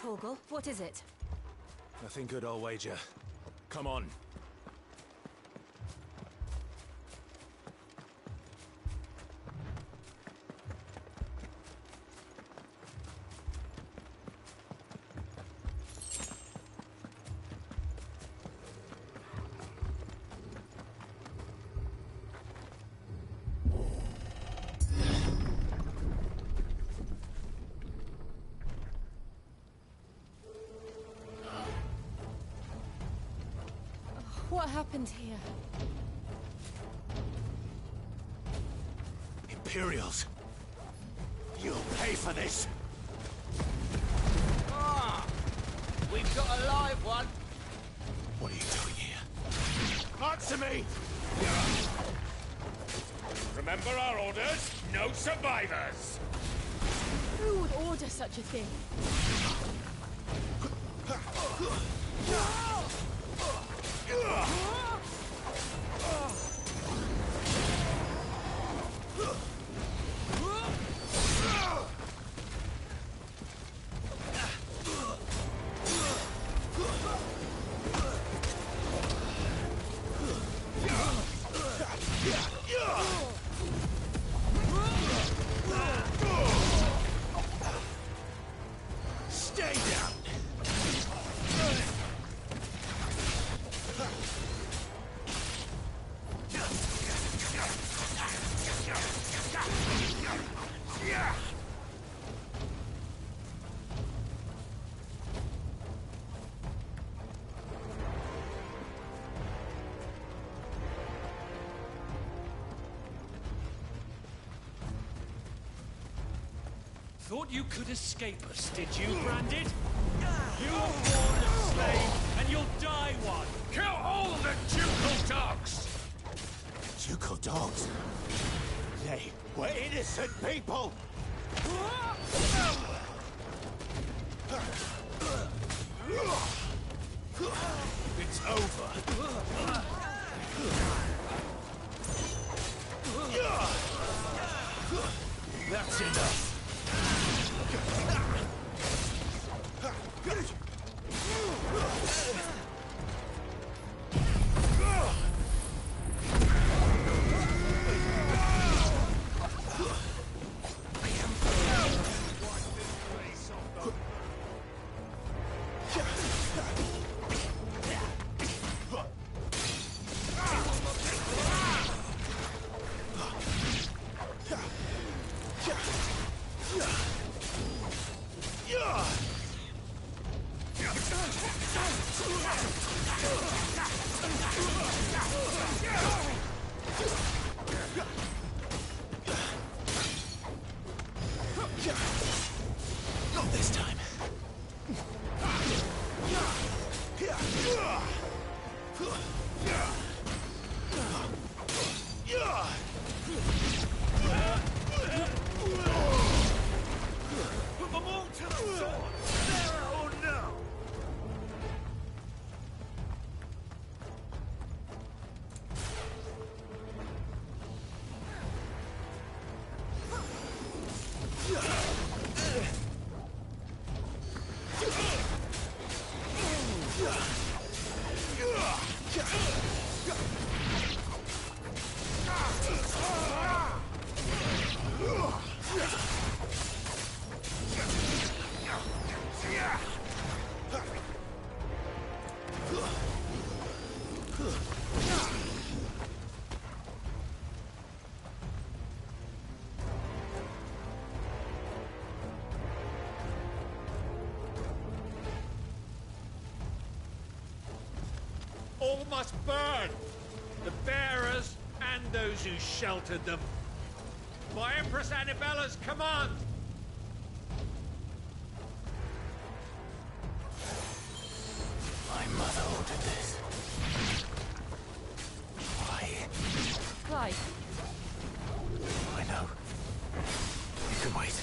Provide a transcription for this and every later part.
Torgal, what is it? Nothing good, I'll wager. Come on. What happened here? Imperials! You'll pay for this! Ah! We've got a live one! What are you doing here? Answer me! Remember our orders? No survivors! Who would order such a thing? Stay down! Thought you could escape us, did you, Branded? You were born a slave, and you'll die one! Kill all the ducal dogs! Ducal dogs? They were innocent people! It's over. That's enough. Not this time. Put them all to the sword! There or no! All must burn! The bearers and those who sheltered them. By Empress Annabella's command! My mother ordered this. Why? Clive. I know. You can wait.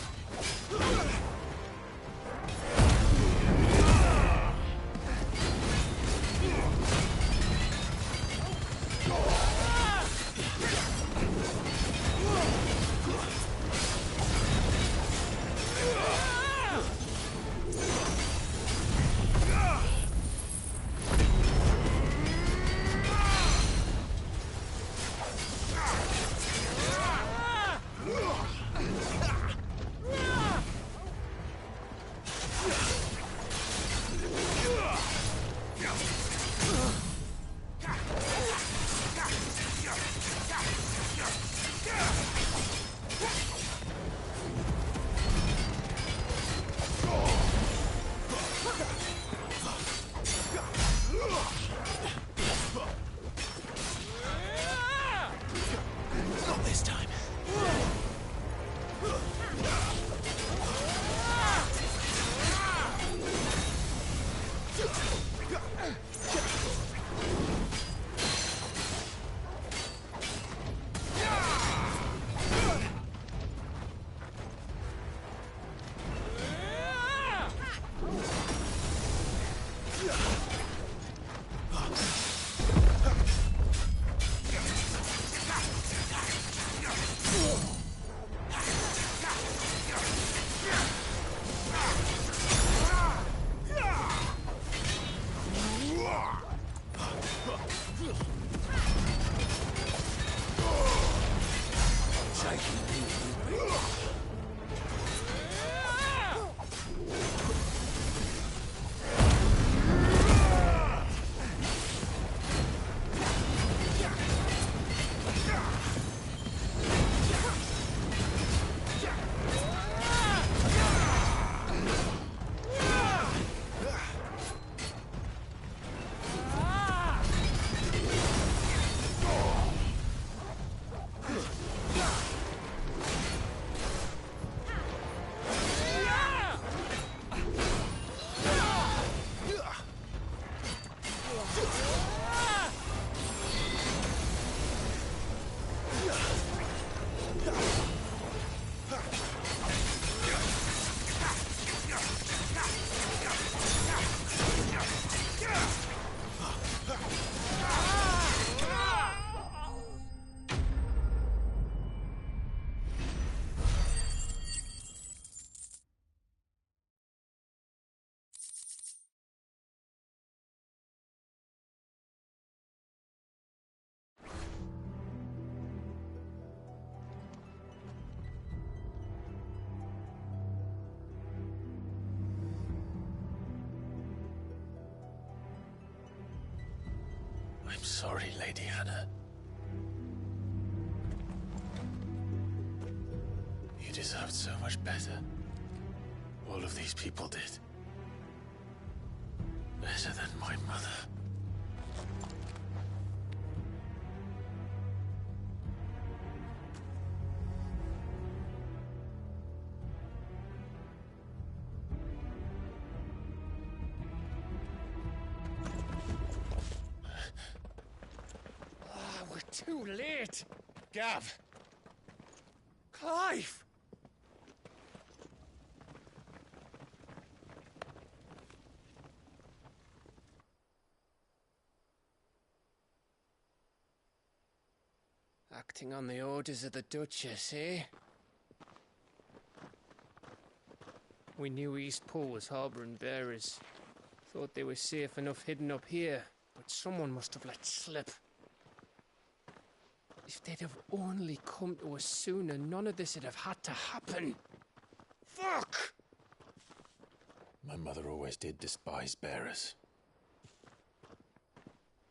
I'm sorry, Lady Hannah. You deserved so much better. All of these people did. Better than my mother. We're too late. Gav. Clive. Acting on the orders of the Duchess, eh? We knew East Pool was harbouring bearers. Thought they were safe enough hidden up here, but someone must have let slip. If they'd have only come to us sooner, none of this would have had to happen. Fuck! My mother always did despise bearers.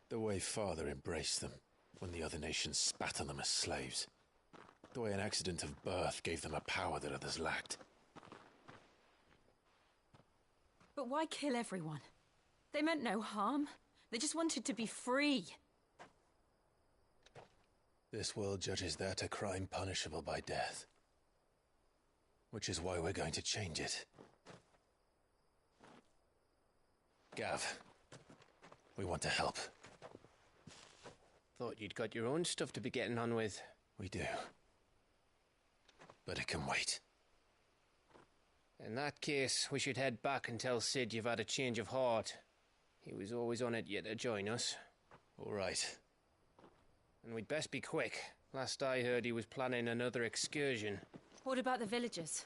The way Father embraced them when the other nations spat on them as slaves. The way an accident of birth gave them a power that others lacked. But why kill everyone? They meant no harm. They just wanted to be free. This world judges that a crime punishable by death. Which is why we're going to change it. Gav, we want to help. Thought you'd got your own stuff to be getting on with. We do. But it can wait. In that case, we should head back and tell Sid you've had a change of heart. He was always on it yet to join us. All right. And we'd best be quick. Last I heard, he was planning another excursion. What about the villagers?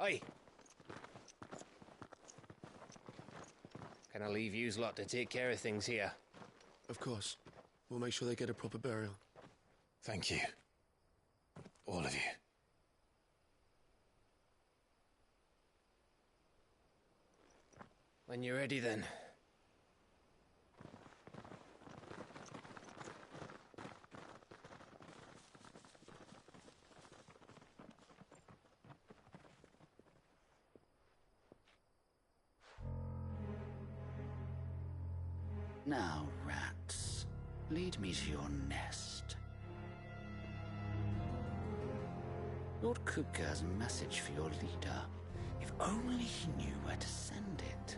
Oi! Can I leave yous lot to take care of things here? Of course. We'll make sure they get a proper burial. Thank you. All of you. When you're ready, then. Now, rats, lead me to your nest. Lord Kupka has a message for your leader. If only he knew where to send it.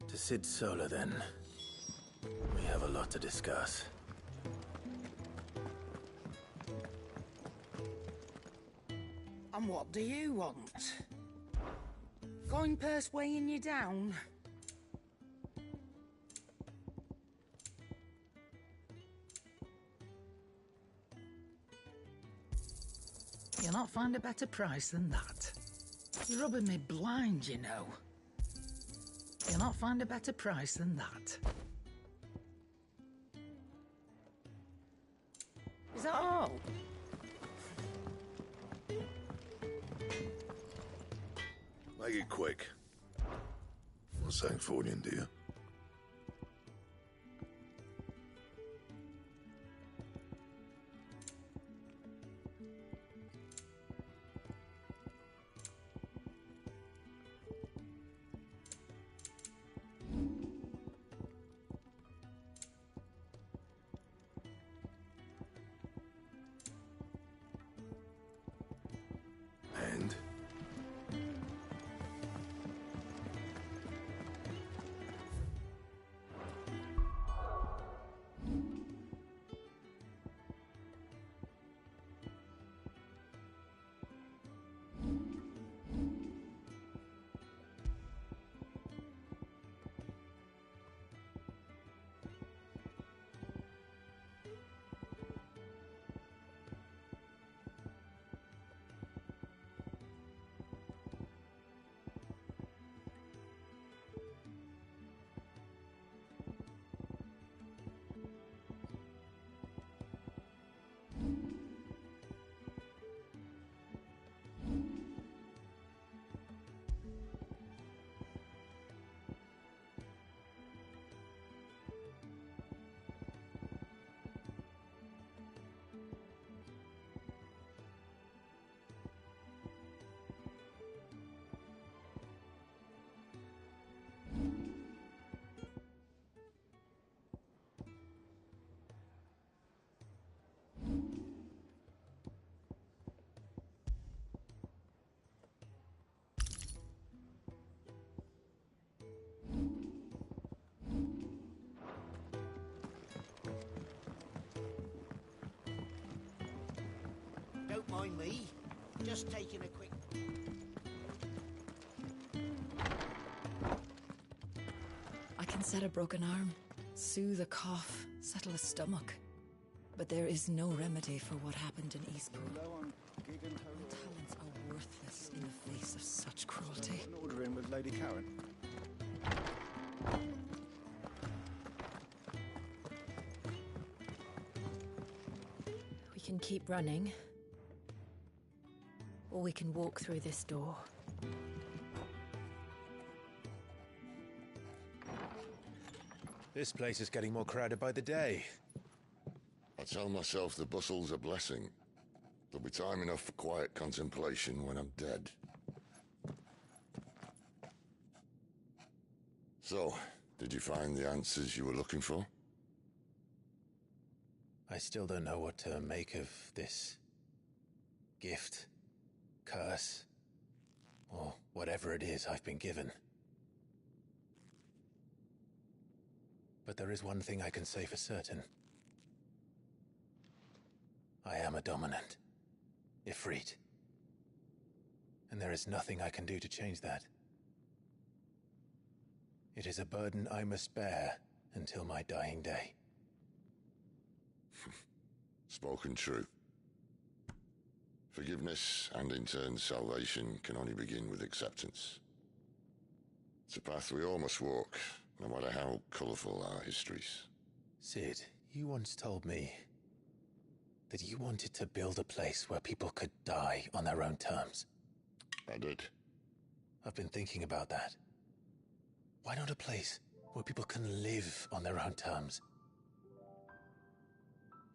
To Sid Solar, then. We have a lot to discuss. And what do you want? Coin purse weighing you down? You'll not find a better price than that. You're rubbing me blind, you know. You'll not find a better price than that. Is that all? Make it quick. Not saying Fornian, do you? mind me. Just taking a quick... I can set a broken arm, soothe a cough, settle a stomach. But there is no remedy for what happened in Eastpool. My talents are worthless in the face of such cruelty. An order in with Lady Karen. We can keep running, or we can walk through this door. This place is getting more crowded by the day. I tell myself the bustle's a blessing. There'll be time enough for quiet contemplation when I'm dead. So, did you find the answers you were looking for? I still don't know what to make of this gift, curse, or whatever it is I've been given. But there is one thing I can say for certain. I am a dominant, Ifrit. And there is nothing I can do to change that. It is a burden I must bear until my dying day. Spoken true. Forgiveness and in turn salvation can only begin with acceptance. It's a path we all must walk, no matter how colourful our histories. Sid, you once told me that you wanted to build a place where people could die on their own terms. I did. I've been thinking about that. Why not a place where people can live on their own terms?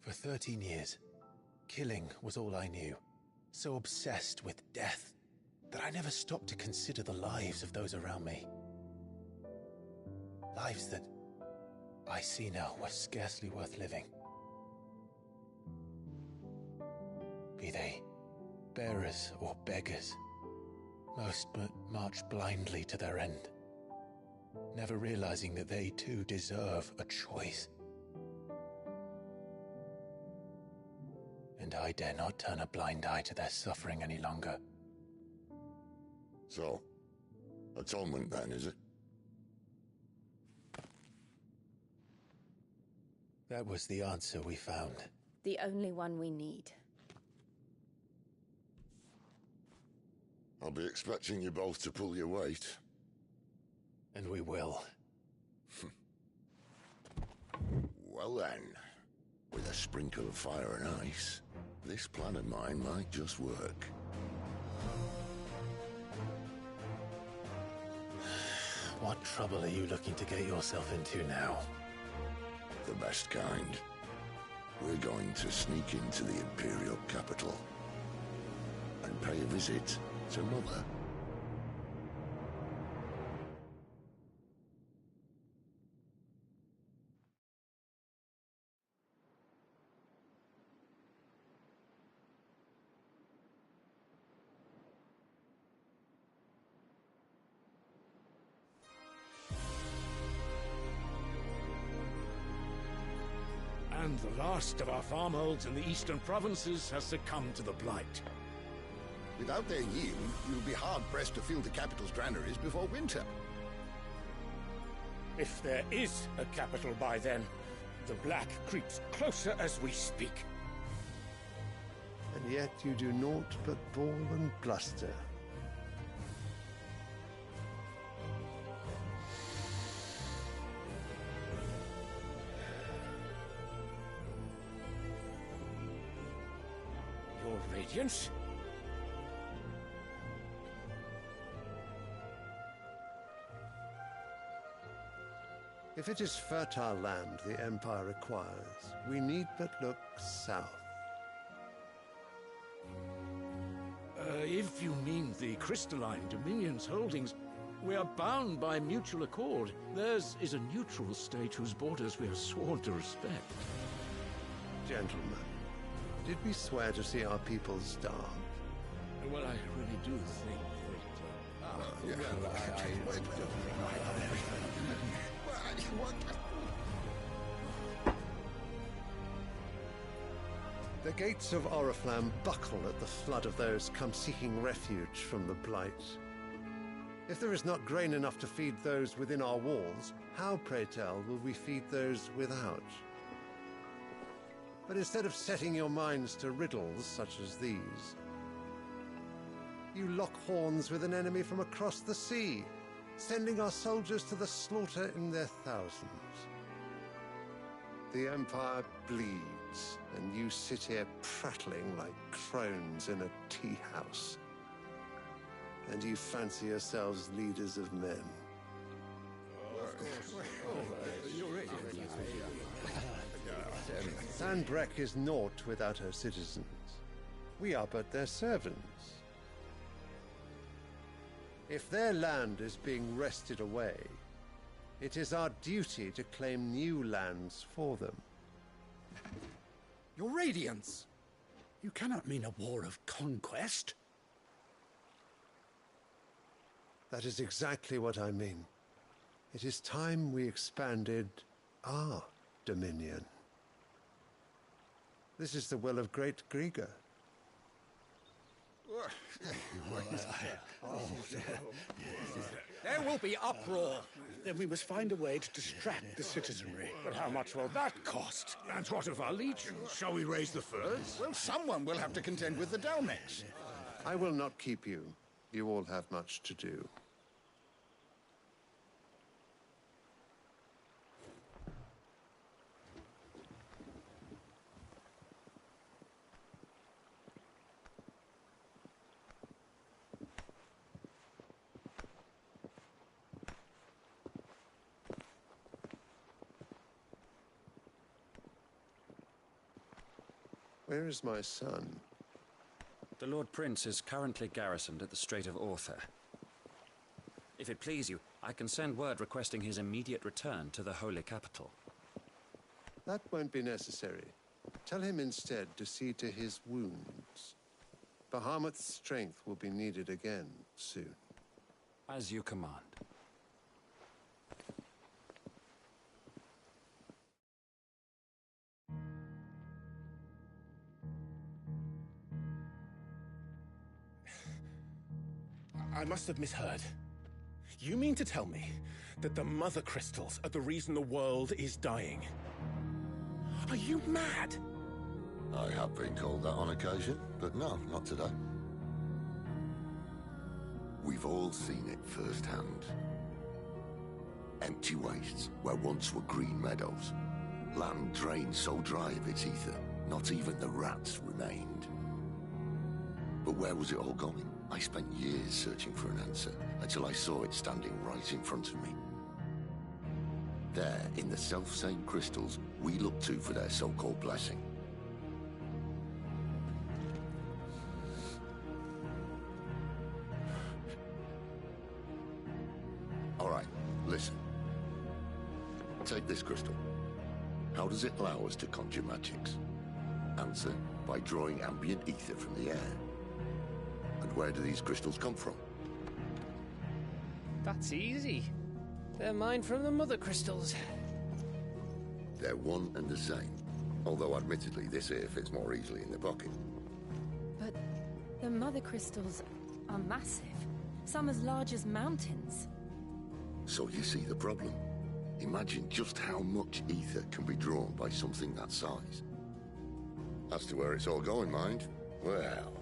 For 13 years, killing was all I knew. So obsessed with death that I never stopped to consider the lives of those around me. Lives that I see now were scarcely worth living. Be they bearers or beggars, most march blindly to their end, never realizing that they too deserve a choice. And I dare not turn a blind eye to their suffering any longer. So, atonement then, is it? That was the answer we found. The only one we need. I'll be expecting you both to pull your weight. And we will. Well then, with a sprinkle of fire and ice, this plan of mine might just work. What trouble are you looking to get yourself into now? The best kind. We're going to sneak into the Imperial capital and pay a visit to Mother. And the last of our farmholds in the eastern provinces has succumbed to the blight. Without their yield, you'll be hard-pressed to fill the capital's granaries before winter. If there is a capital by then, the black creeps closer as we speak. And yet you do naught but bawl and bluster. Your Radiance? If it is fertile land the Empire requires, we need but look south. If you mean the crystalline Dominion's holdings, we are bound by mutual accord. Theirs is a neutral state whose borders we are sworn to respect. Gentlemen, did we swear to see our people starve? Well, I really do think that... The gates of Oriflamme buckle at the flood of those come seeking refuge from the Blight. If there is not grain enough to feed those within our walls, how, pray tell, will we feed those without? But instead of setting your minds to riddles such as these, you lock horns with an enemy from across the sea, sending our soldiers to the slaughter in their thousands. The Empire bleeds, and you sit here prattling like crones in a tea house. And you fancy yourselves leaders of men. Sandbreck is naught without her citizens. We are but their servants. If their land is being wrested away, it is our duty to claim new lands for them. Your Radiance! You cannot mean a war of conquest. That is exactly what I mean. It is time we expanded our dominion. This is the will of great Grieger. There will be uproar. Then we must find a way to distract the citizenry. But how much will that cost? And what of our legions? Shall we raise the furs? Well, someone will have to contend with the Dalmex. I will not keep you. You all have much to do. Where is my son? The Lord Prince is currently garrisoned at the Strait of Author. If it please you, I can send word requesting his immediate return to the Holy Capital. That won't be necessary. Tell him instead to see to his wounds. Bahamut's strength will be needed again soon. As you command. I must have misheard. You mean to tell me that the Mother Crystals are the reason the world is dying? Are you mad? I have been called that on occasion, but no, not today. We've all seen it firsthand. Empty wastes where once were green meadows. Land drained so dry of its ether, not even the rats remained. But where was it all going? I spent years searching for an answer, until I saw it standing right in front of me. There, in the self-same crystals we look to for their so-called blessing. All right, listen. Take this crystal. How does it allow us to conjure magics? Answer, by drawing ambient ether from the air. And where do these crystals come from? That's easy. They're mine from the Mother Crystals. They're one and the same. Although admittedly this here fits more easily in the pocket. But the Mother Crystals are massive. Some as large as mountains. So you see the problem. Imagine just how much ether can be drawn by something that size. As to where it's all going, mind, well,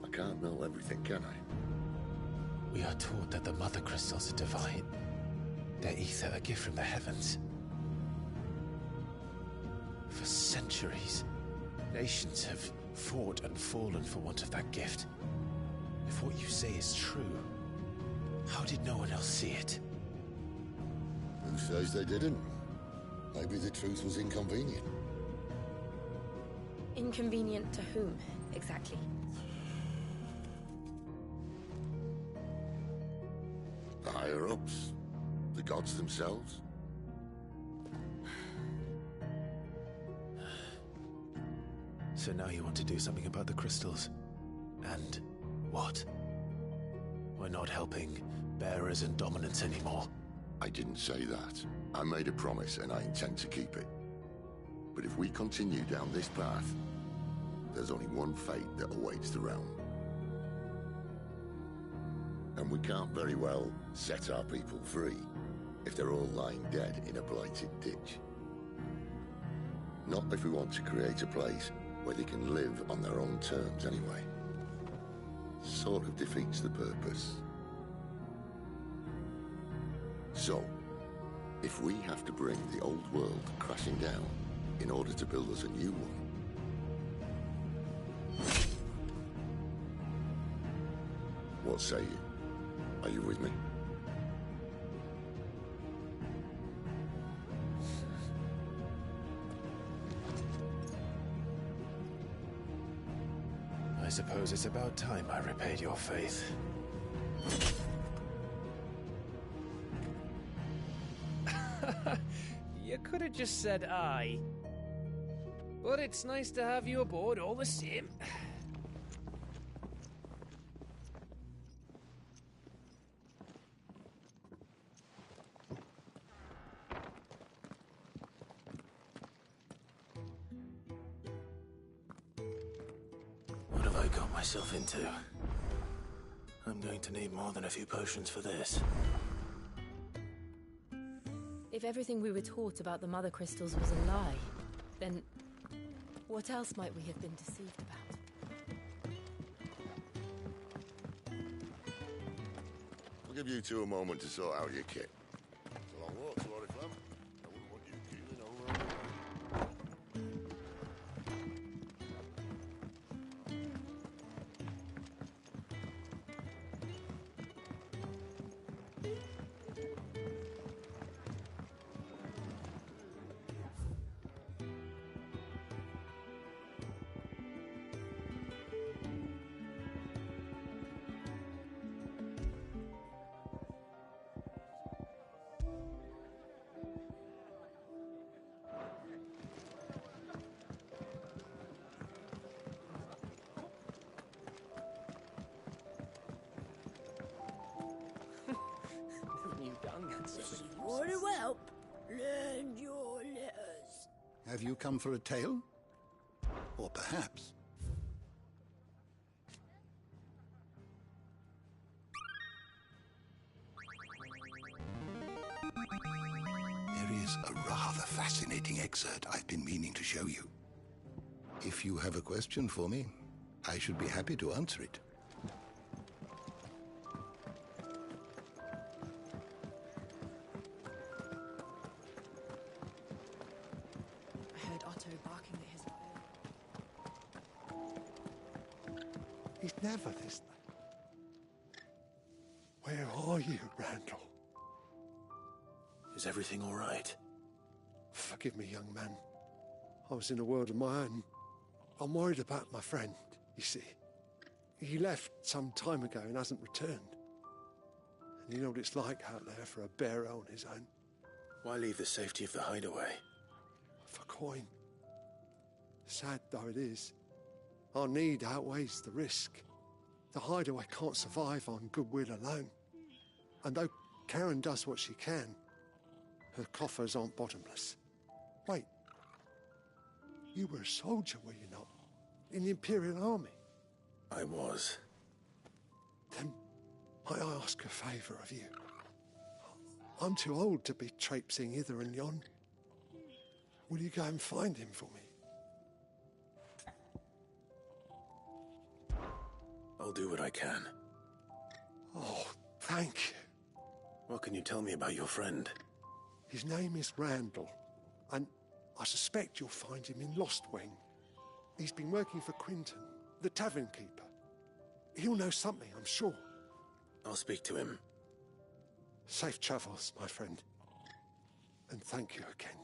I can't know everything, can I? We are taught that the Mother Crystals are divine. Their ether a gift from the heavens. For centuries, nations have fought and fallen for want of that gift. If what you say is true, how did no one else see it? Who says they didn't? Maybe the truth was inconvenient. Inconvenient to whom, exactly? The higher-ups? The gods themselves? So now you want to do something about the crystals? And what? We're not helping bearers and dominants anymore. I didn't say that. I made a promise and I intend to keep it. But if we continue down this path, there's only one fate that awaits the realm. And we can't very well set our people free if they're all lying dead in a blighted ditch. Not if we want to create a place where they can live on their own terms anyway. Sort of defeats the purpose. So, if we have to bring the old world crashing down in order to build us a new one, what say you? Are you with me? I suppose it's about time I repaid your faith. You could have just said aye. But it's nice to have you aboard all the same. What have I got myself into? I'm going to need more than a few potions for this. If everything we were taught about the Mother Crystals was a lie, then what else might we have been deceived about? I'll give you two a moment to sort out your kit. It's a long walk to Oriflamme. I wouldn't want you keeling over on the way. This is more to help. Learn your letters. Have you come for a tale? Or perhaps... There is a rather fascinating excerpt I've been meaning to show you. If you have a question for me, I should be happy to answer it. I heard Otto barking at his tail. He's never this. Where are you, Randall? Is everything all right? Forgive me, young man. I was in a world of my own. I'm worried about my friend, you see. He left some time ago and hasn't returned. And you know what it's like out there for a bearer on his own. Why leave the safety of the hideaway? For coin. Sad though it is, our need outweighs the risk. The hideaway can't survive on goodwill alone. And though Karen does what she can, her coffers aren't bottomless. Wait. You were a soldier, were you not? In the Imperial Army? I was. Then might I ask a favour of you? I'm too old to be traipsing hither and yon. Will you go and find him for me? I'll do what I can. Oh, thank you. What can you tell me about your friend? His name is Randall, and I suspect you'll find him in Lost Wing. He's been working for Quinton, the tavern keeper. He'll know something, I'm sure. I'll speak to him. Safe travels, my friend. And thank you again.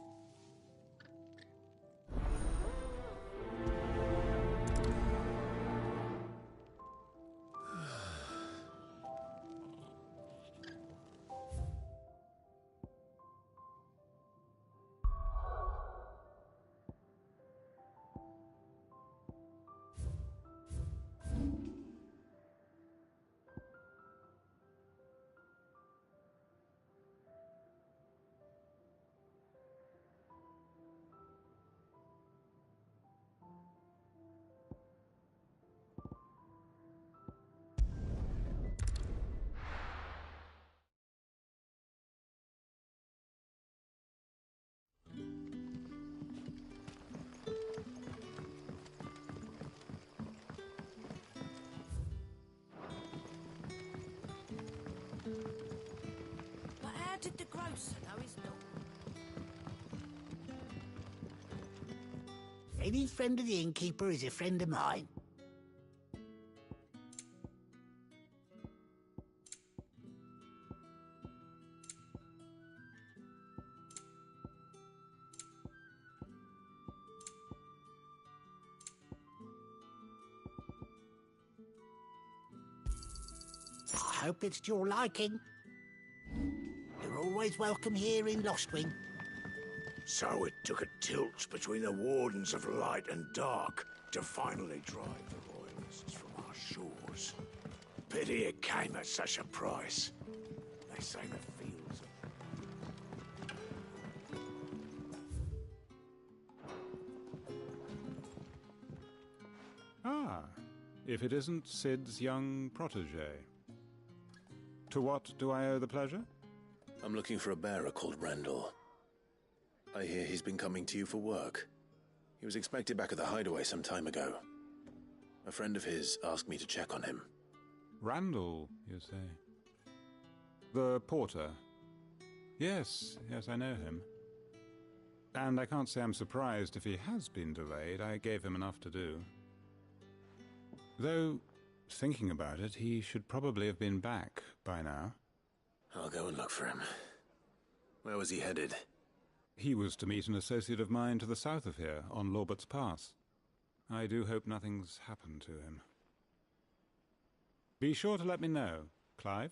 Any friend of the innkeeper is a friend of mine. I hope it's to your liking. You're always welcome here in Lostwing. So it took a tilt between the Wardens of Light and Dark to finally drive the Royalists from our shores. Pity it came at such a price. They say the fields Ah, if it isn't Sid's young protege. To what do I owe the pleasure? I'm looking for a bearer called Randall. I hear he's been coming to you for work. He was expected back at the hideaway some time ago. A friend of his asked me to check on him. Randall, you say? The porter? Yes, I know him. And I can't say I'm surprised if he has been delayed. I gave him enough to do. Though, thinking about it, he should probably have been back by now. I'll go and look for him. Where was he headed? He was to meet an associate of mine to the south of here, on Lorbert's Pass. I do hope nothing's happened to him. Be sure to let me know, Clive.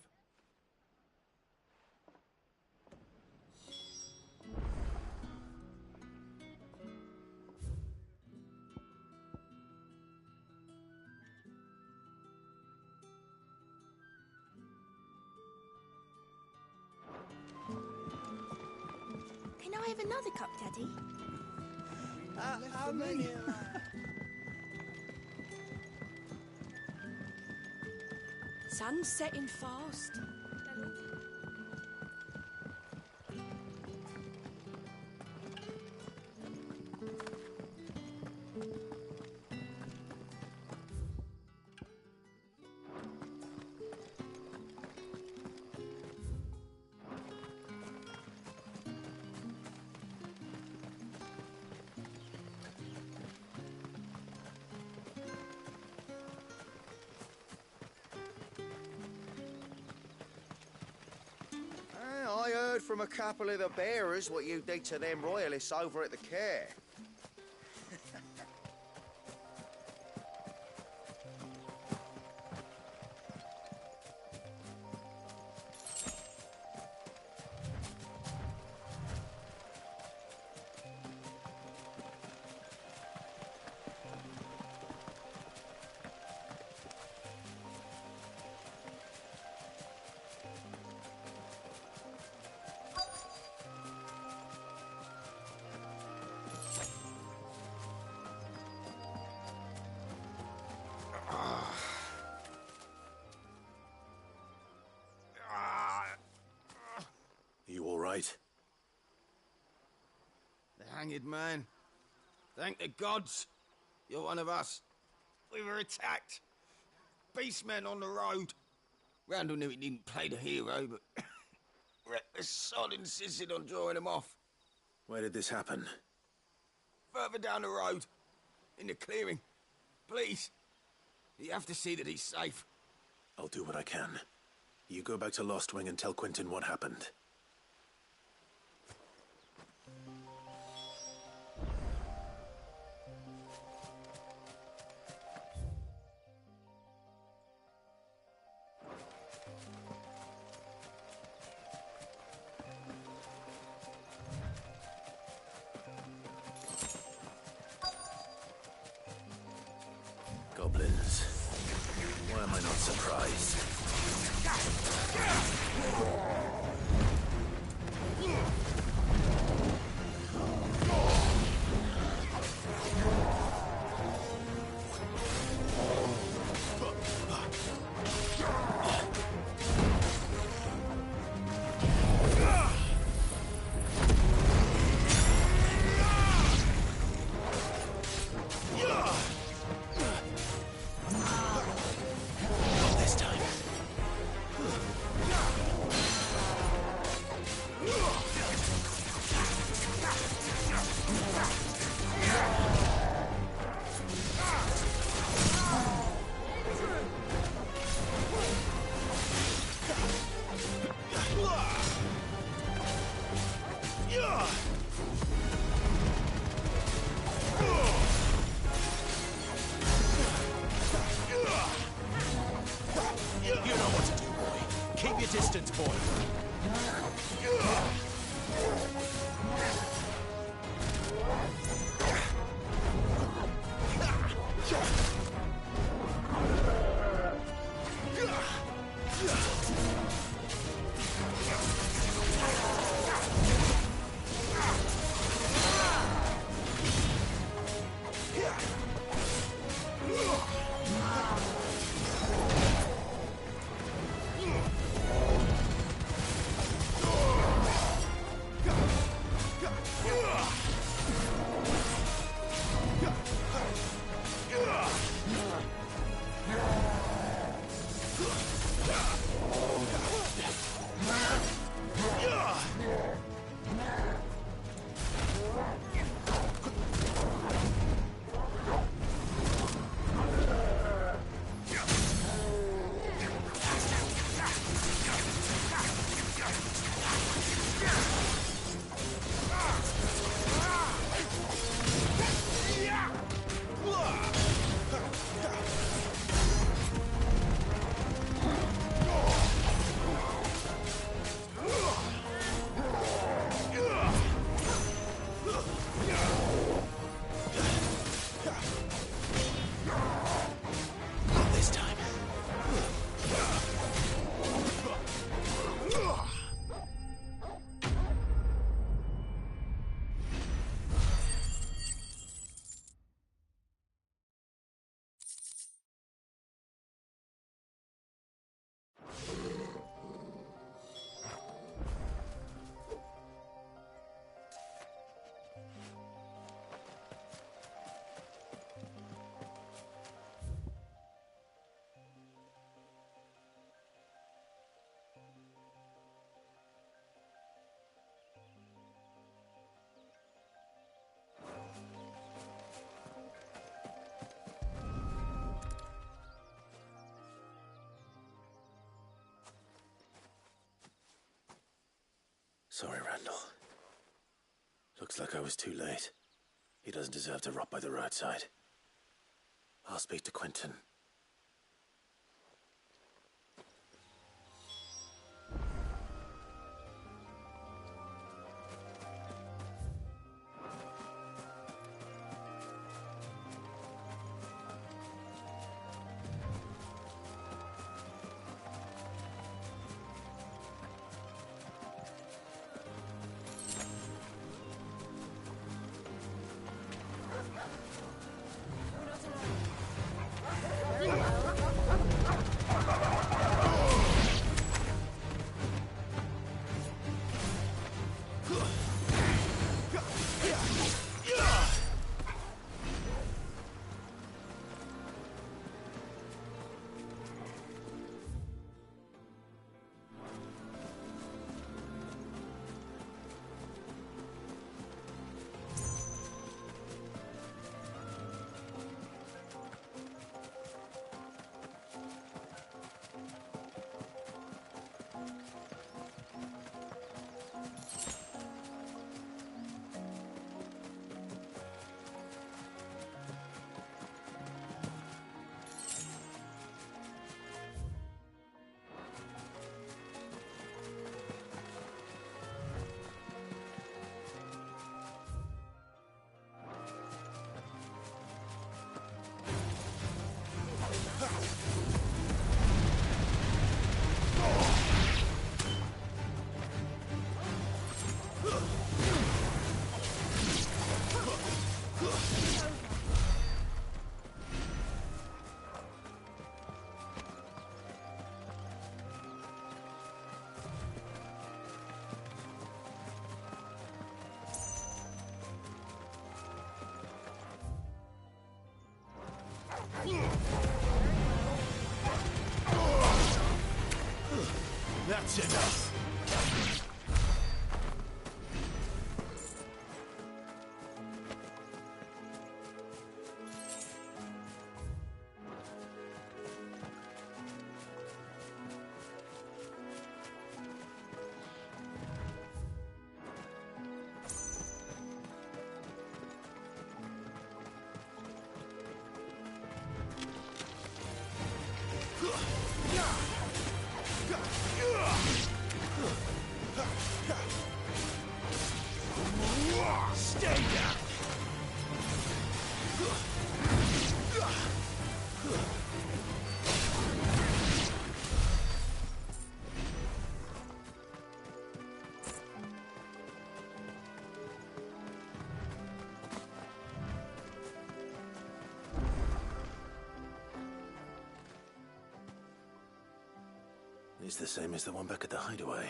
Can I have another cup, Daddy? How many? Sun's setting fast. I heard from a couple of the bearers what you did to them royalists over at the care. You all right? The hanged man. Thank the gods. You're one of us. We were attacked. Beastmen on the road. Randall knew he didn't play the hero, but the sod insisted on drawing him off. Where did this happen? Further down the road. In the clearing. Please. You have to see that he's safe. I'll do what I can. You go back to Lostwing and tell Quentin what happened. Goblins. Why am I not surprised? Not this time. Sorry, Randall. Looks like I was too late. He doesn't deserve to rot by the roadside. I'll speak to Quentin. That's enough. Stay down. It's the same as the one back at the hideaway.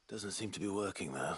Doesn't seem to be working, though.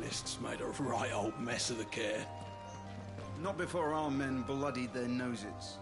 Royalists made a right old mess of the care. Not before our men bloodied their noses.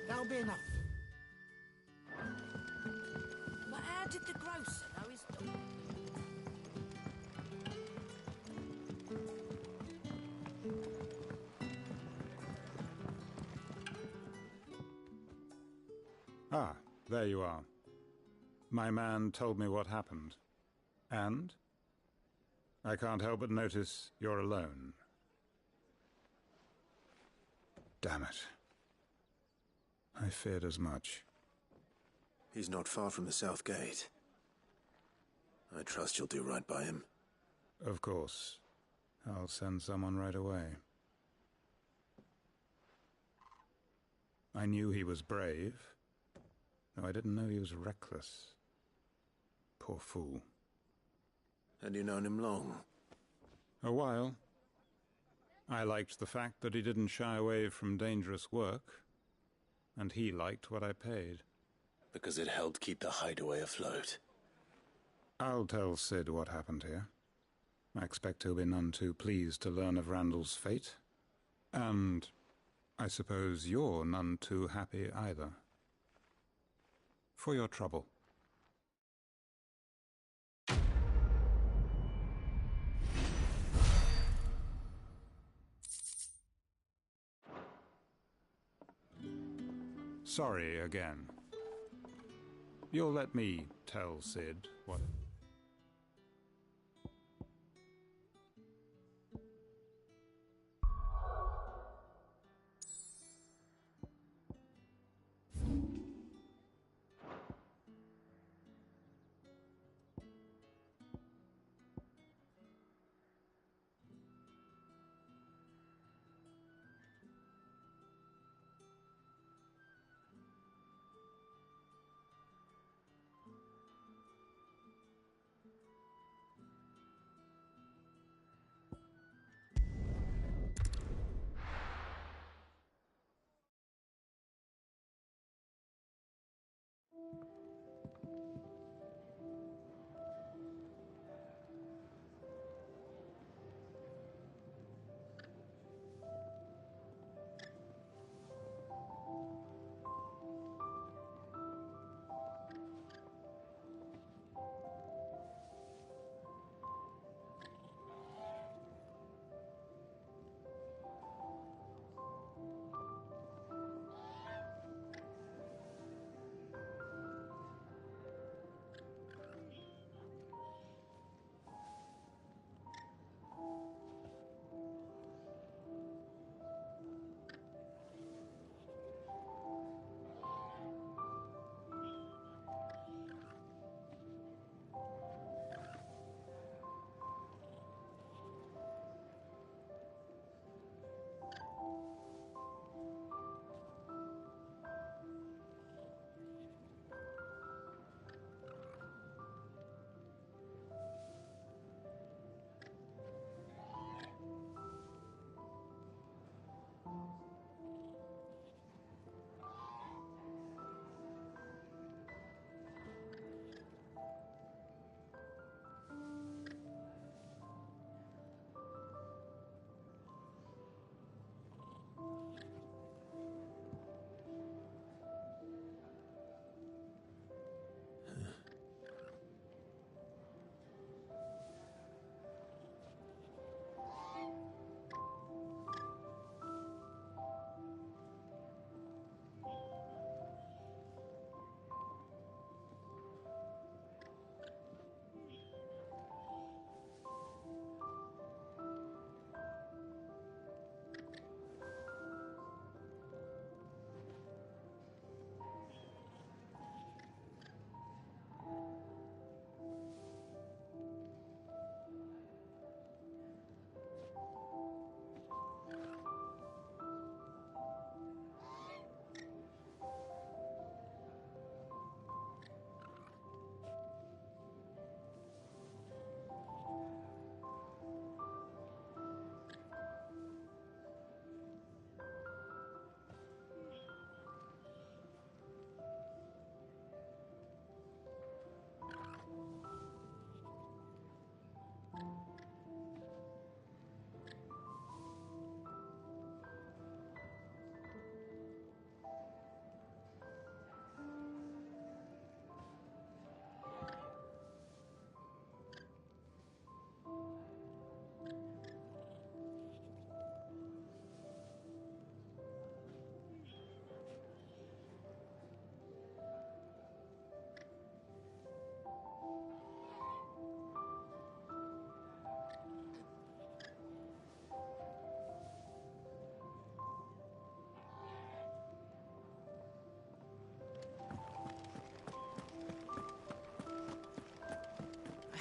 That'll be enough. But how did the grocer know his dog? Ah, there you are. My man told me what happened. And? I can't help but notice you're alone. Damn it. I feared as much. He's not far from the South Gate. I trust you'll do right by him. Of course. I'll send someone right away. I knew he was brave, though I didn't know he was reckless. Poor fool. Had you known him long? A while. I liked the fact that he didn't shy away from dangerous work, and he liked what I paid. Because it helped keep the hideaway afloat. I'll tell Sid what happened here. I expect he'll be none too pleased to learn of Randall's fate. And I suppose you're none too happy either. For your trouble. Sorry again. You'll let me tell Sid what...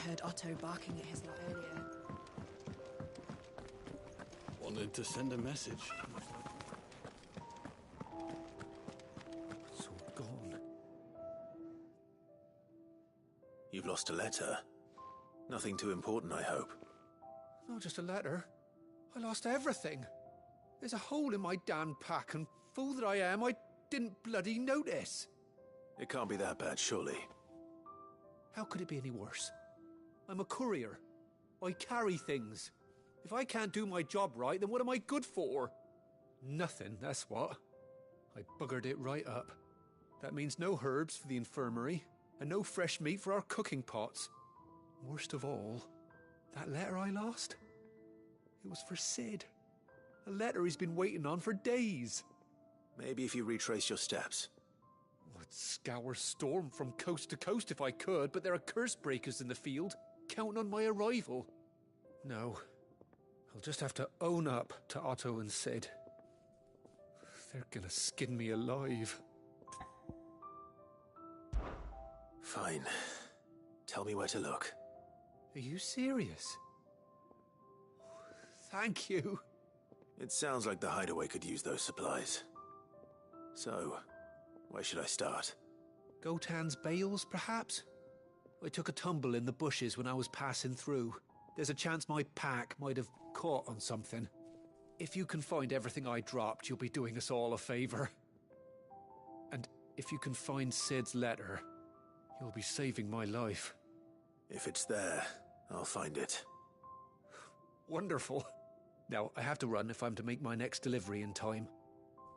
heard Otto barking at his lot earlier. Wanted to send a message. It's all gone. You've lost a letter. Nothing too important, I hope. Not just a letter. I lost everything. There's a hole in my damn pack, and fool that I am, I didn't bloody notice. It can't be that bad, surely. How could it be any worse? I'm a courier. I carry things. If I can't do my job right, then what am I good for? Nothing, that's what. I buggered it right up. That means no herbs for the infirmary, and no fresh meat for our cooking pots. Worst of all, that letter I lost? It was for Sid. A letter he's been waiting on for days. Maybe if you retrace your steps. I'd scour Storm from coast to coast if I could, but there are curse breakers in the field, counting on my arrival. No, I'll just have to own up to Otto and Sid. They're gonna skin me alive. Fine. Tell me where to look. Are you serious? Thank you. It sounds like the hideaway could use those supplies. So, where should I start? Gotan's bales, perhaps? I took a tumble in the bushes when I was passing through. There's a chance my pack might have caught on something. If you can find everything I dropped, you'll be doing us all a favor. And if you can find Sid's letter, you'll be saving my life. If it's there, I'll find it. Wonderful. Now, I have to run if I'm to make my next delivery in time.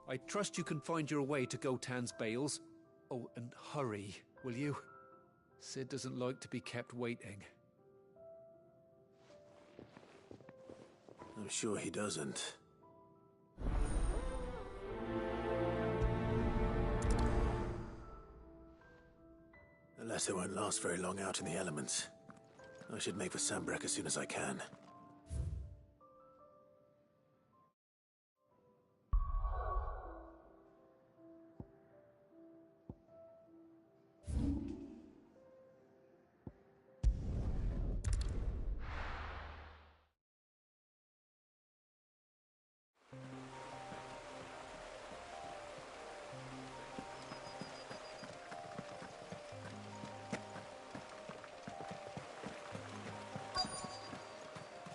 I trust you can find your way to Gotan's bales. Oh, and hurry, will you? Sid doesn't like to be kept waiting. I'm sure he doesn't. The letter won't last very long out in the elements. I should make for Sambrek as soon as I can.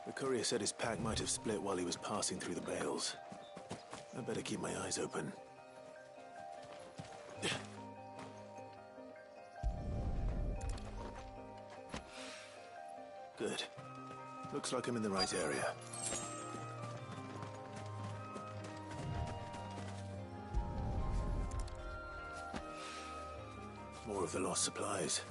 The courier said his pack might have split while he was passing through the bales. I'd better keep my eyes open. Good. Looks like I'm in the right area. More of the lost supplies.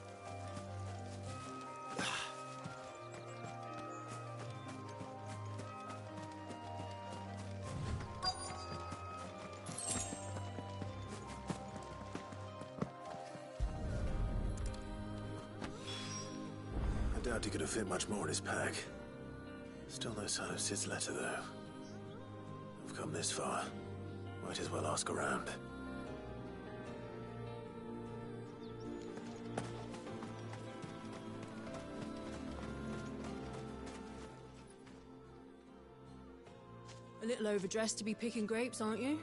I doubt he could have fit much more in his pack. Still no sign of Sid's letter, though. I've come this far. Might as well ask around. A little overdressed to be picking grapes, aren't you?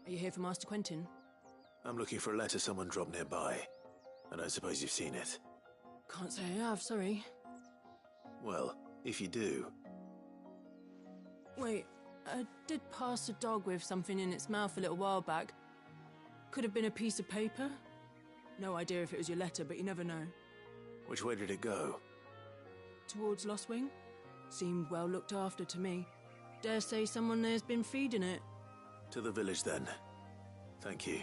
Are you here for Master Quentin? I'm looking for a letter someone dropped nearby, and I suppose you've seen it. Can't say I have, sorry. Well, if you do... Wait, I did pass a dog with something in its mouth a little while back. Could have been a piece of paper. No idea if it was your letter, but you never know. Which way did it go? Towards Lost Wing? Seemed well looked after to me. Dare say someone there's been feeding it. To the village, then. Thank you.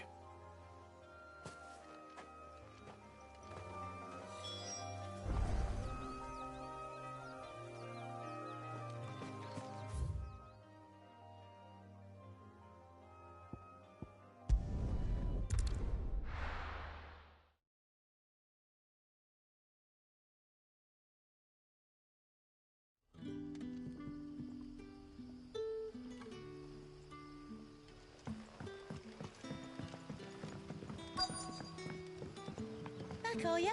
Back, are ya?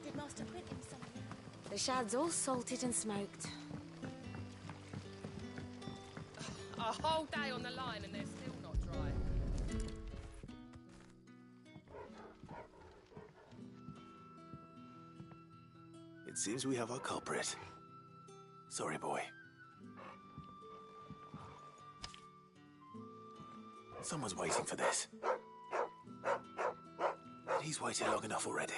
Did Master Quentin The shad's all salted and smoked. A whole day on the line and they're still not dry. It seems we have our culprit. Sorry, boy. Someone's waiting for this. He's waited long enough already.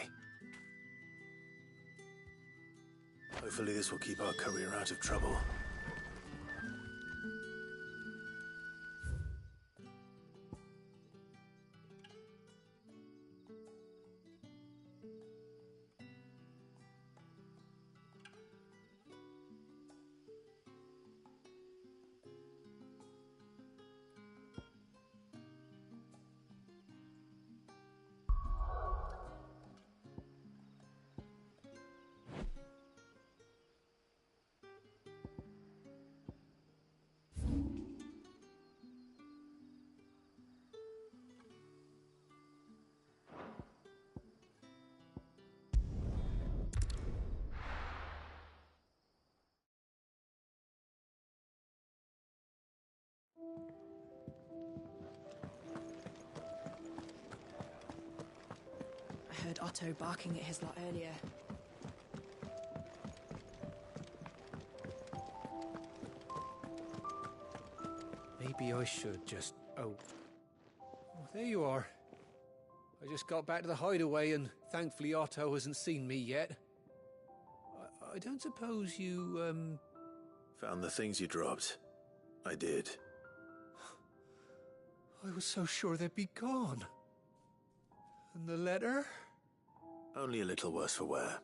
Hopefully this will keep our courier out of trouble. I heard Otto barking at his lot earlier. Maybe I should just... Oh, there you are. I just got back to the hideaway and thankfully Otto hasn't seen me yet. I don't suppose you, Found the things you dropped. I did. I was so sure they'd be gone. And the letter? Only a little worse for wear.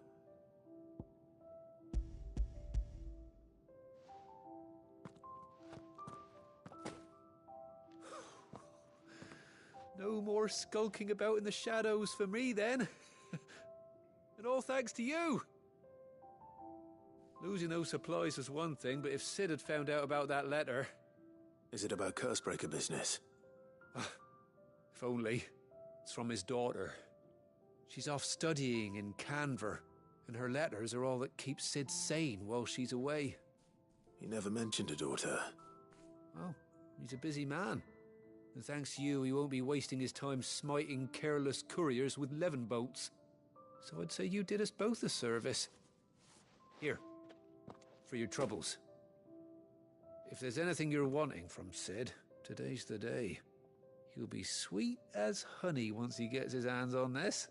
No more skulking about in the shadows for me, then. And all thanks to you. Losing those supplies was one thing, but if Sid had found out about that letter... Is it about Cursebreaker business? If only. It's from his daughter. She's off studying in Canver, and her letters are all that keeps Sid sane while she's away. He never mentioned a daughter. Well, he's a busy man. And thanks to you, he won't be wasting his time smiting careless couriers with levin bolts. So I'd say you did us both a service. Here, for your troubles. If there's anything you're wanting from Sid, today's the day. He'll be sweet as honey once he gets his hands on this.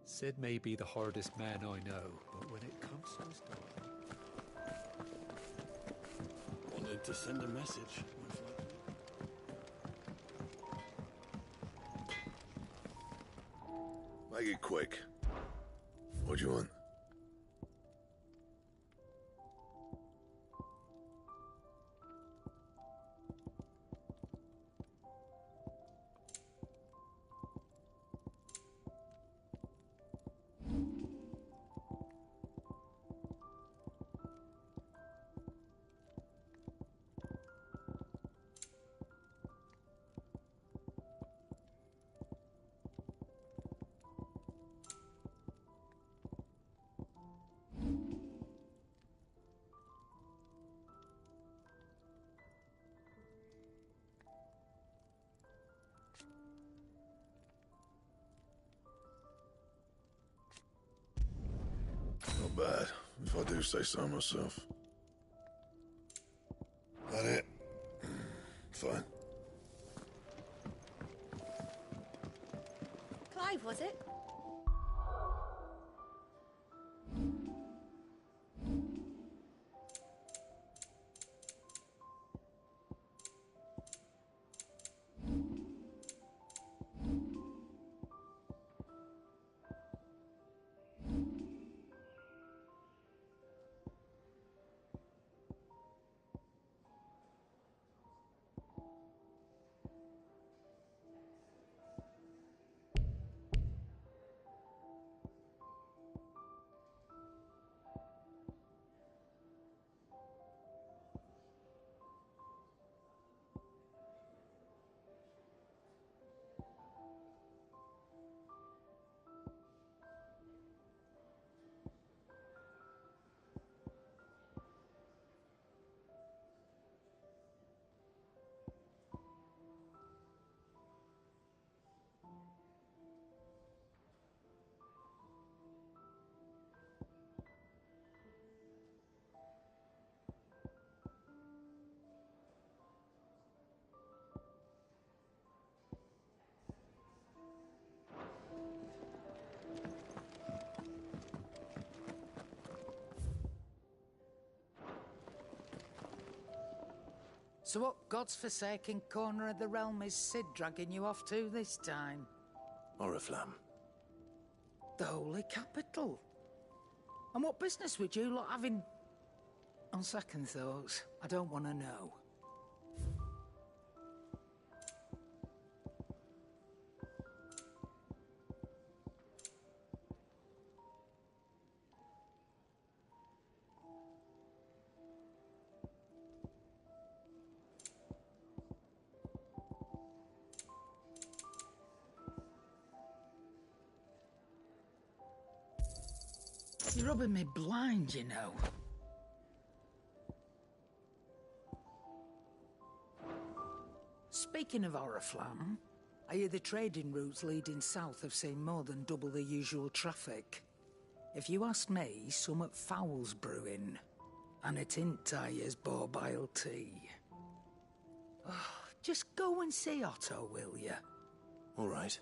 Sid may be the hardest man I know, but when it comes to his daughter... Wanted to send a message. Make it quick. What do you want? Not bad, if I do say so myself. That it? Fine. Clive, was it? So what god's-forsaken corner of the realm is Sid dragging you off to this time? Oriflamme. The Holy Capital. And what business would you lot have in... On second thoughts, I don't want to know. You're rubbing me blind, you know. Speaking of Oriflamme, I hear the trading routes leading south have seen more than double the usual traffic. If you ask me, somewhat foul's brewing. And it ain't Tyre's borbile tea. Oh, just go and see Otto, will you? All right.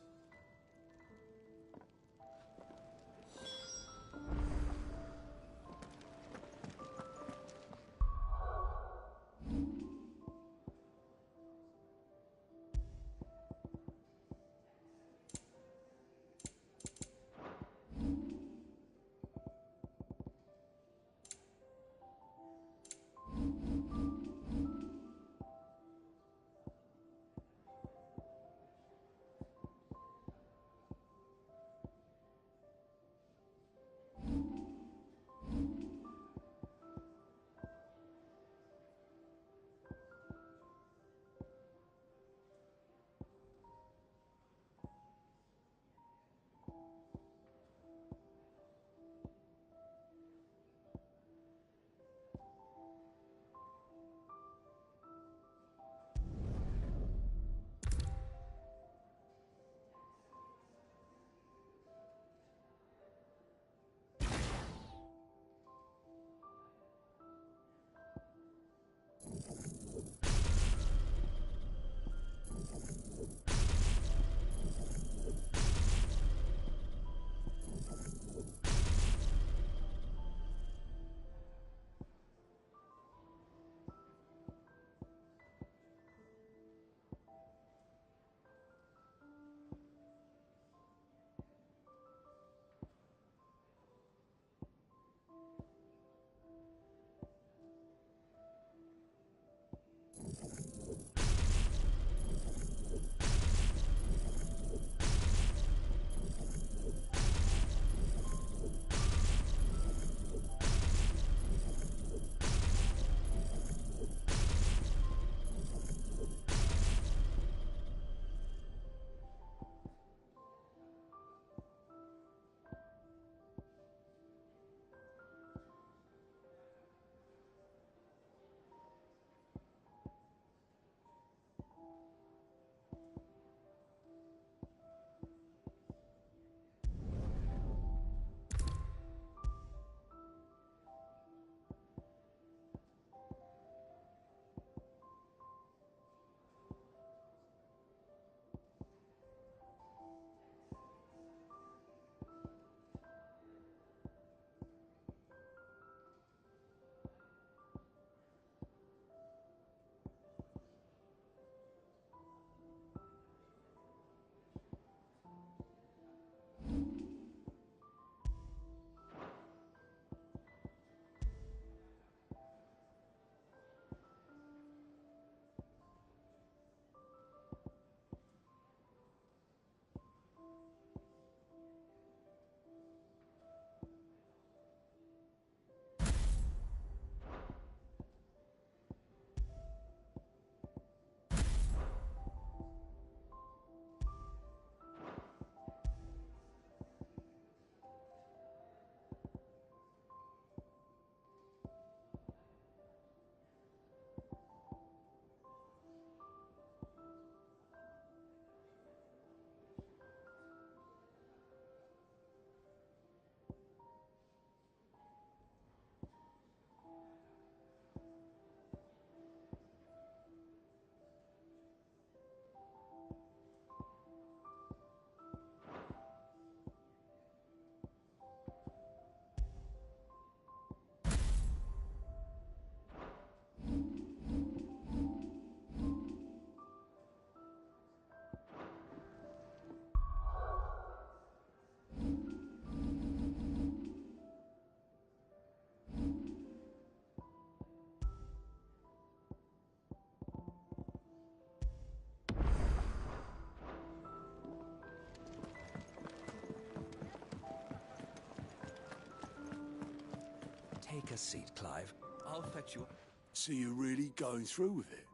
Take a seat, Clive. I'll fetch you. So you're really going through with it?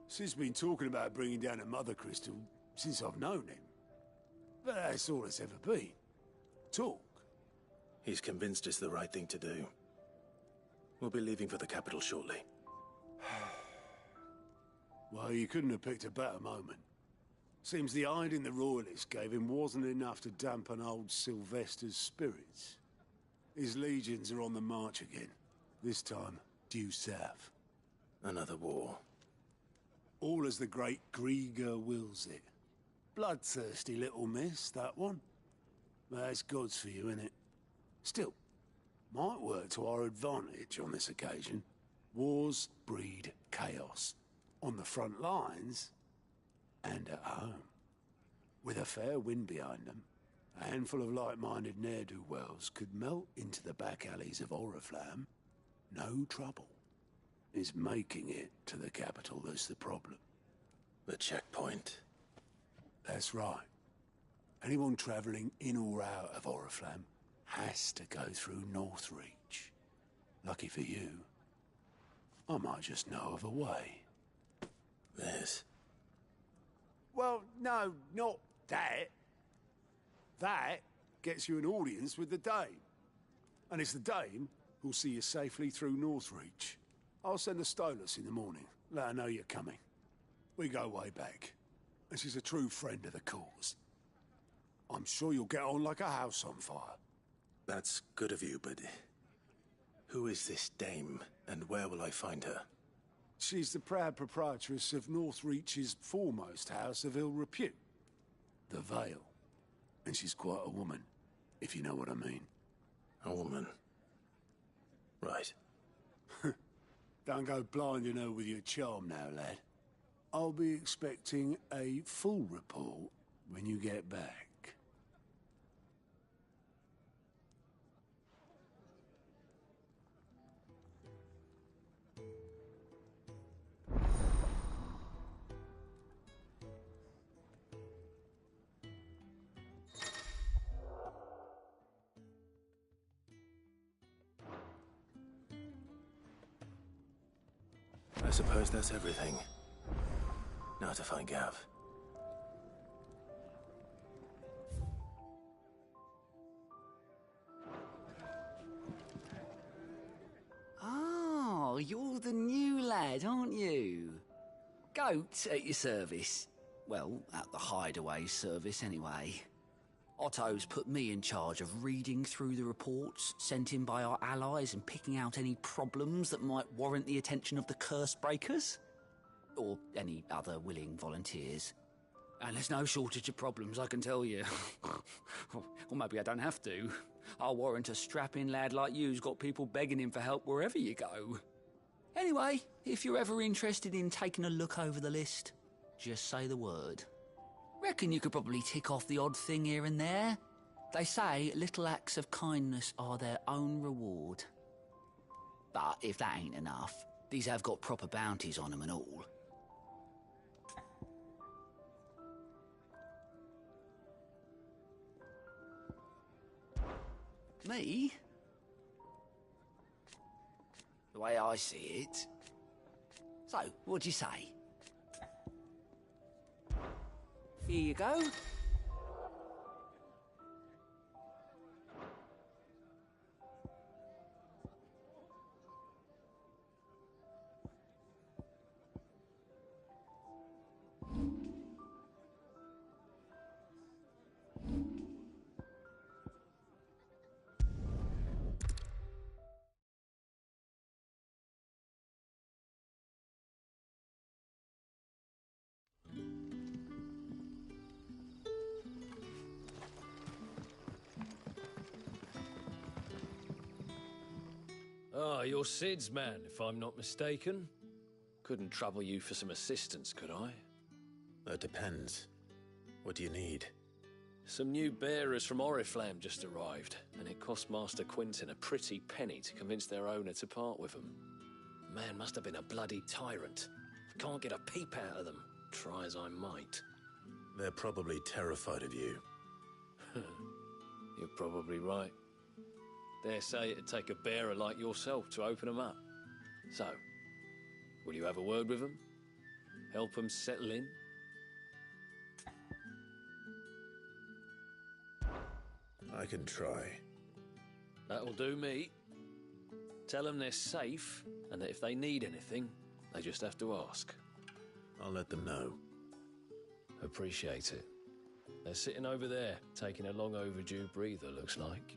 Sid's been talking about bringing down a mother crystal since I've known him. But that's all it's ever been. Talk. He's convinced it's the right thing to do. We'll be leaving for the capital shortly. Well, you couldn't have picked a better moment. Seems the hiding the royalists gave him wasn't enough to dampen old Sylvester's spirits. His legions are on the march again. This time, due south. Another war. All as the great Grieger wills it. Bloodthirsty little miss, that one. That's God's for you, innit? Still, might work to our advantage on this occasion. Wars breed chaos. On the front lines, and at home. With a fair wind behind them, a handful of like-minded ne'er-do-wells could melt into the back alleys of Oriflamme. No trouble. It's making it to the capital that's the problem. The checkpoint. That's right. Anyone travelling in or out of Oriflamme has to go through Northreach. Lucky for you, I might just know of a way. This? Well, no, not that. That gets you an audience with the Dame. And it's the Dame who'll see you safely through Northreach. I'll send the Stolas in the morning, let her know you're coming. We go way back, and she's a true friend of the cause. I'm sure you'll get on like a house on fire. That's good of you, but who is this Dame, and where will I find her? She's the proud proprietress of Northreach's foremost house of ill repute, the Vale. And she's quite a woman, if you know what I mean. A woman? Right. Don't go blinding her with your charm now, lad. I'll be expecting a full report when you get back. I suppose that's everything. Now to find Gav. Oh, you're the new lad, aren't you? Goat at your service. Well, at the hideaway service, anyway. Otto's put me in charge of reading through the reports sent in by our allies and picking out any problems that might warrant the attention of the curse breakers. Or any other willing volunteers. And there's no shortage of problems, I can tell you. Or maybe I don't have to. I'll warrant a strapping lad like you's got people begging him for help wherever you go. Anyway, if you're ever interested in taking a look over the list, just say the word. Reckon you could probably tick off the odd thing here and there. They say little acts of kindness are their own reward. But if that ain't enough, these have got proper bounties on them and all. Me? The way I see it. So, what'd you say? Here you go. Ah, you're Sid's man, if I'm not mistaken. Couldn't trouble you for some assistance, could I? That depends. What do you need? Some new bearers from Oriflamme just arrived, and it cost Master Quinton a pretty penny to convince their owner to part with them. Man must have been a bloody tyrant. Can't get a peep out of them, try as I might. They're probably terrified of you. You're probably right. Dare say it'd take a bearer like yourself to open them up. So, will you have a word with them? Help them settle in? I can try. That'll do me. Tell them they're safe, and that if they need anything, they just have to ask. I'll let them know. Appreciate it. They're sitting over there, taking a long overdue breather, looks like.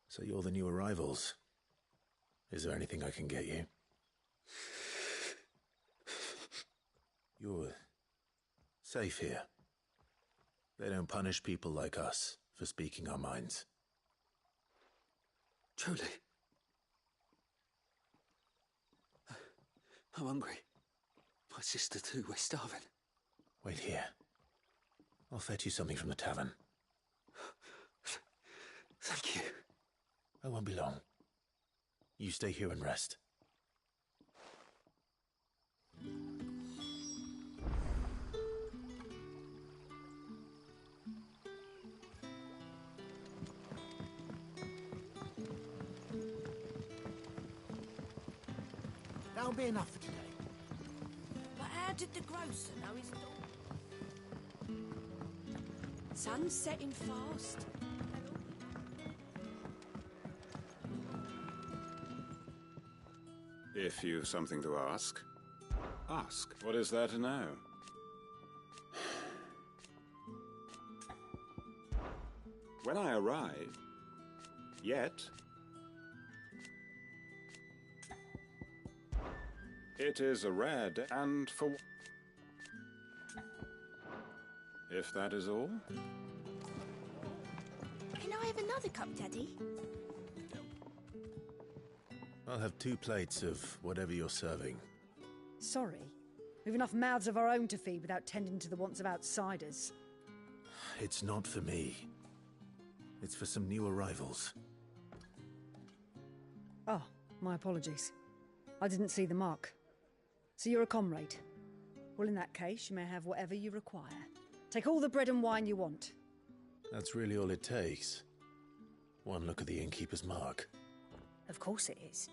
So you're the new arrivals. Is there anything I can get you? You're safe here. They don't punish people like us for speaking our minds. Truly. I'm hungry. My sister too, we're starving. Wait here. I'll fetch you something from the tavern. Thank you. I won't be long. You stay here and rest. That'll be enough for today. But how did the grocer know his dog? Sun's setting fast. If you've something to ask, ask. What is there to know? When I arrive, yet, it is a rare day, and for... If that is all? Can I have another cup, Daddy? I'll have 2 plates of whatever you're serving. Sorry. We've enough mouths of our own to feed without tending to the wants of outsiders. It's not for me. It's for some new arrivals. Oh, my apologies. I didn't see the mark. So you're a comrade. Well, in that case, you may have whatever you require. Take all the bread and wine you want. That's really all it takes. One look at the innkeeper's mark. Of course it is.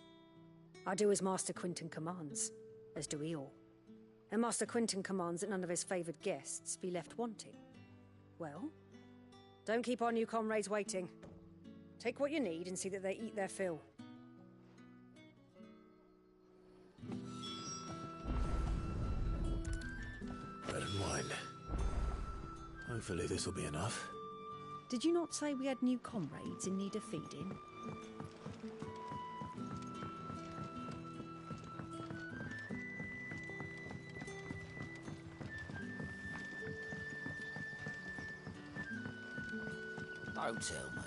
I do as Master Quinton commands, as do we all. And Master Quinton commands that none of his favoured guests be left wanting. Well, don't keep our new comrades waiting. Take what you need and see that they eat their fill. Bread and wine. Hopefully this will be enough. Did you not say we had new comrades in need of feeding? Don't tell me.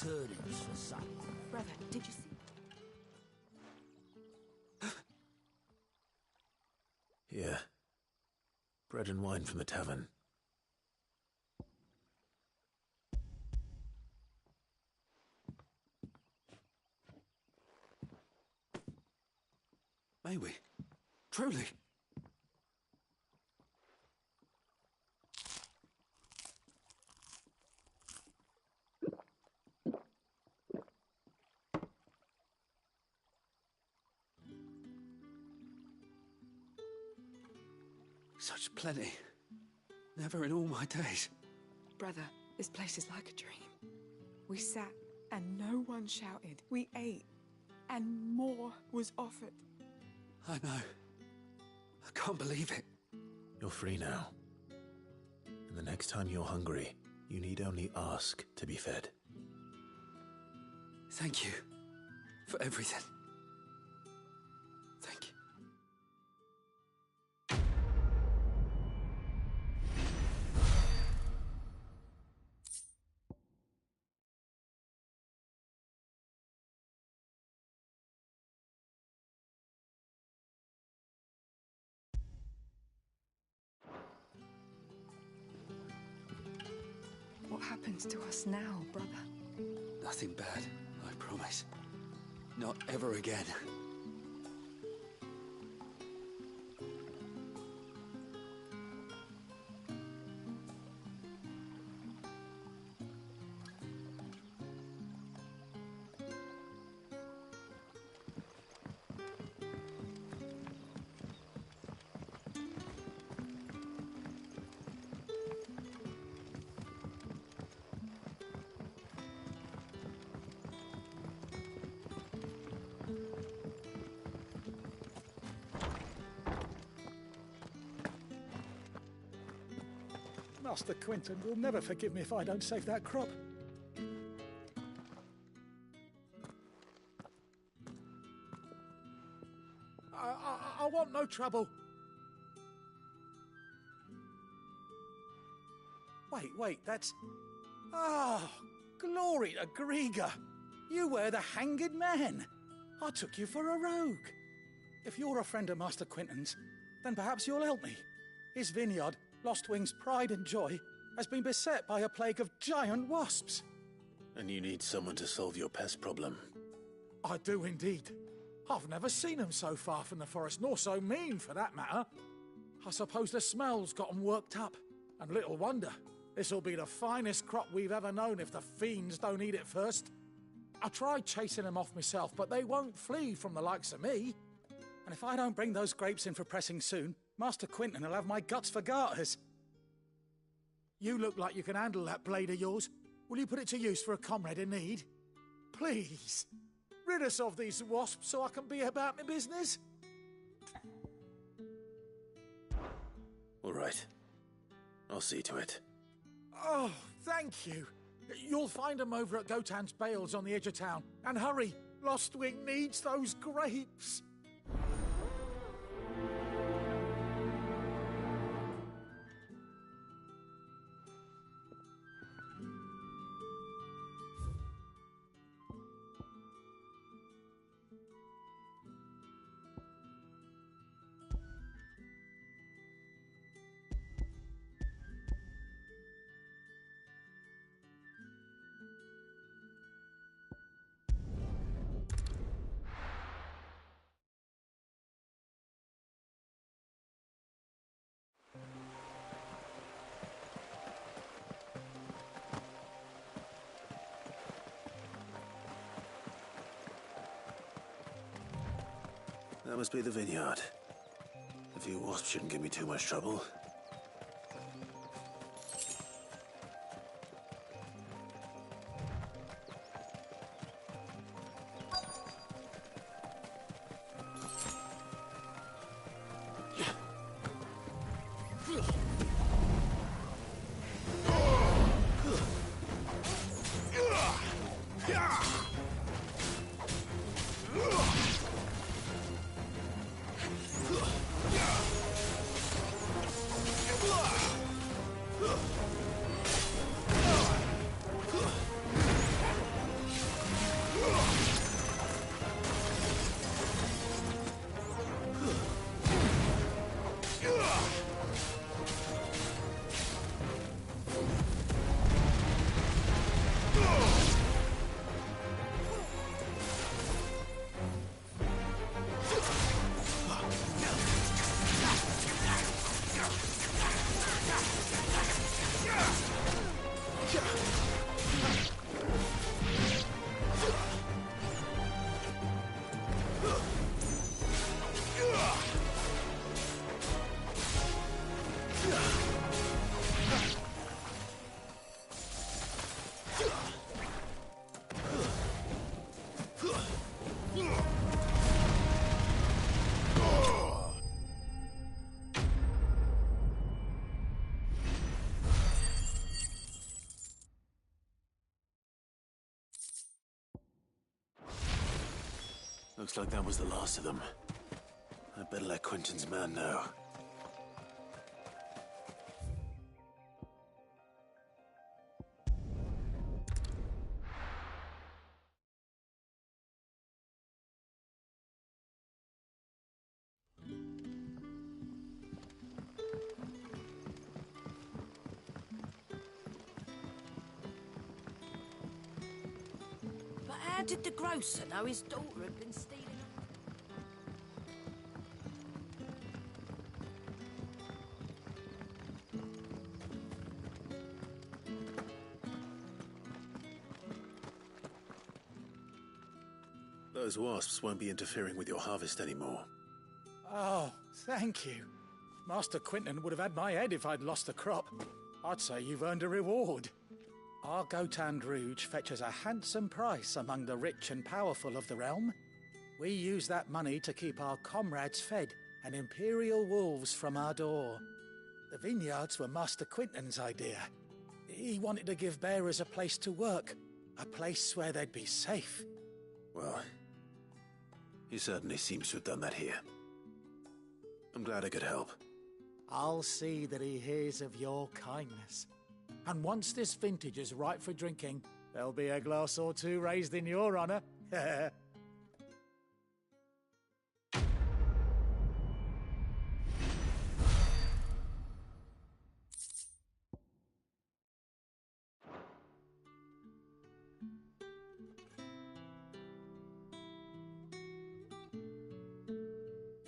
Turnings for sale. Brother, did you see? Here. Bread and wine from the tavern. May we? Truly? Such plenty. Never in all my days. Brother, this place is like a dream. We sat and no one shouted. We ate and more was offered. I know. I can't believe it. You're free now. And the next time you're hungry, you need only ask to be fed. Thank you for everything. happens to us now, brother? Nothing bad, I promise. Not ever again. Master Quentin will never forgive me if I don't save that crop. I want no trouble. Wait, that's... Oh, glory to Griga. You were the hanged man. I took you for a rogue. If you're a friend of Master Quentin's, then perhaps you'll help me. His vineyard, Lostwing's pride and joy, has been beset by a plague of giant wasps. And you need someone to solve your pest problem. I do indeed. I've never seen them so far from the forest, nor so mean for that matter. I suppose the smell's got 'em worked up. And little wonder. This'll be the finest crop we've ever known if the fiends don't eat it first. I tried chasing them off myself, but they won't flee from the likes of me. And if I don't bring those grapes in for pressing soon, Master Quentin will have my guts for garters. You look like you can handle that blade of yours. Will you put it to use for a comrade in need? Please, rid us of these wasps so I can be about my business. All right. I'll see to it. Oh, thank you. You'll find them over at Gotan's Bales on the edge of town. And hurry, Lostwing needs those grapes. That must be the vineyard. A few wasps shouldn't give me too much trouble. Looks like that was the last of them. I'd better let Quentin's man know. did the grocer know his daughter had been stealing? Those wasps won't be interfering with your harvest anymore. Oh, thank you. Master Quinton would have had my head if I'd lost the crop. I'd say you've earned a reward. Our gaodong12 fetches a handsome price among the rich and powerful of the realm. We use that money to keep our comrades fed and imperial wolves from our door. The vineyards were Master Quinton's idea. He wanted to give bearers a place to work, a place where they'd be safe. Well, he certainly seems to have done that here. I'm glad I could help. I'll see that he hears of your kindness. And once this vintage is ripe for drinking, there'll be a glass or two raised in your honour.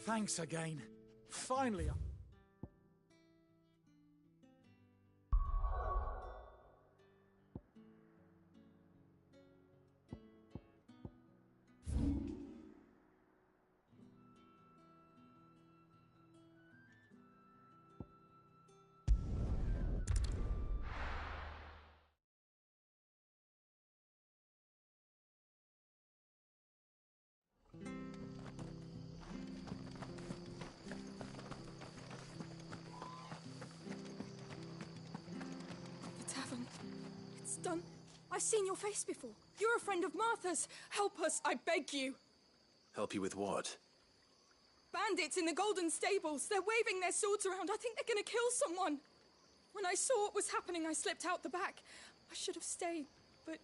Thanks again. Finally. Done. I've seen your face before. You're a friend of Martha's. Help us, I beg you. Help you with what? Bandits in the Golden Stables. They're waving their swords around. I think they're gonna kill someone. When I saw what was happening, I slipped out the back. I should have stayed, but...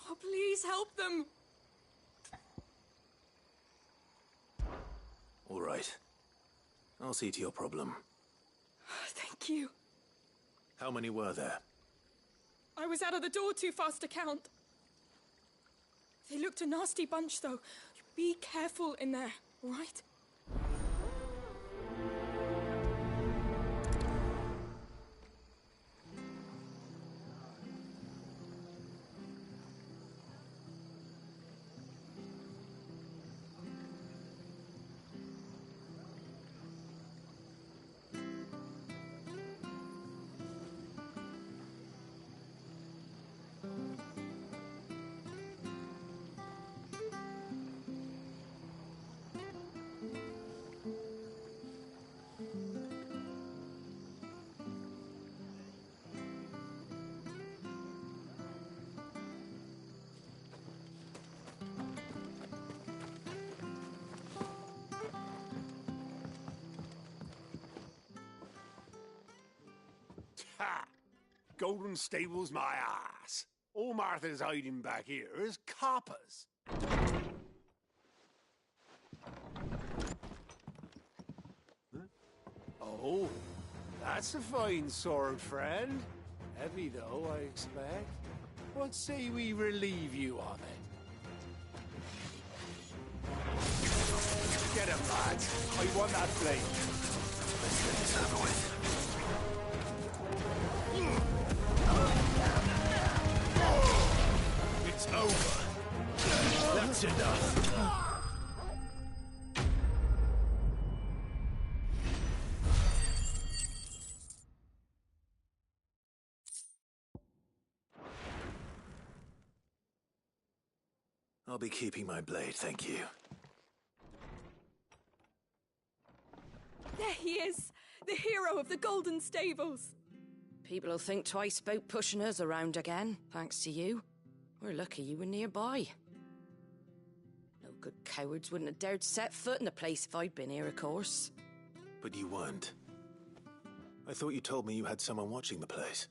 Oh, please help them. All right. I'll see to your problem. Thank you. How many were there? I was out of the door too fast to count. They looked a nasty bunch, though. Be careful in there, all right? Ha! Golden Stables my ass. All Martha's hiding back here is coppers. Huh? Oh, that's a fine sword, friend. Heavy, though, I expect. What say we relieve you of it? Get him, lads. I want that blade. Let's get this over with. It's over. That's enough. I'll be keeping my blade, thank you. There he is, the hero of the Golden Stables. People will think twice about pushing us around again, thanks to you. We're lucky you were nearby. No good cowards wouldn't have dared set foot in the place if I'd been here, of course. But you weren't. I thought you told me you had someone watching the place.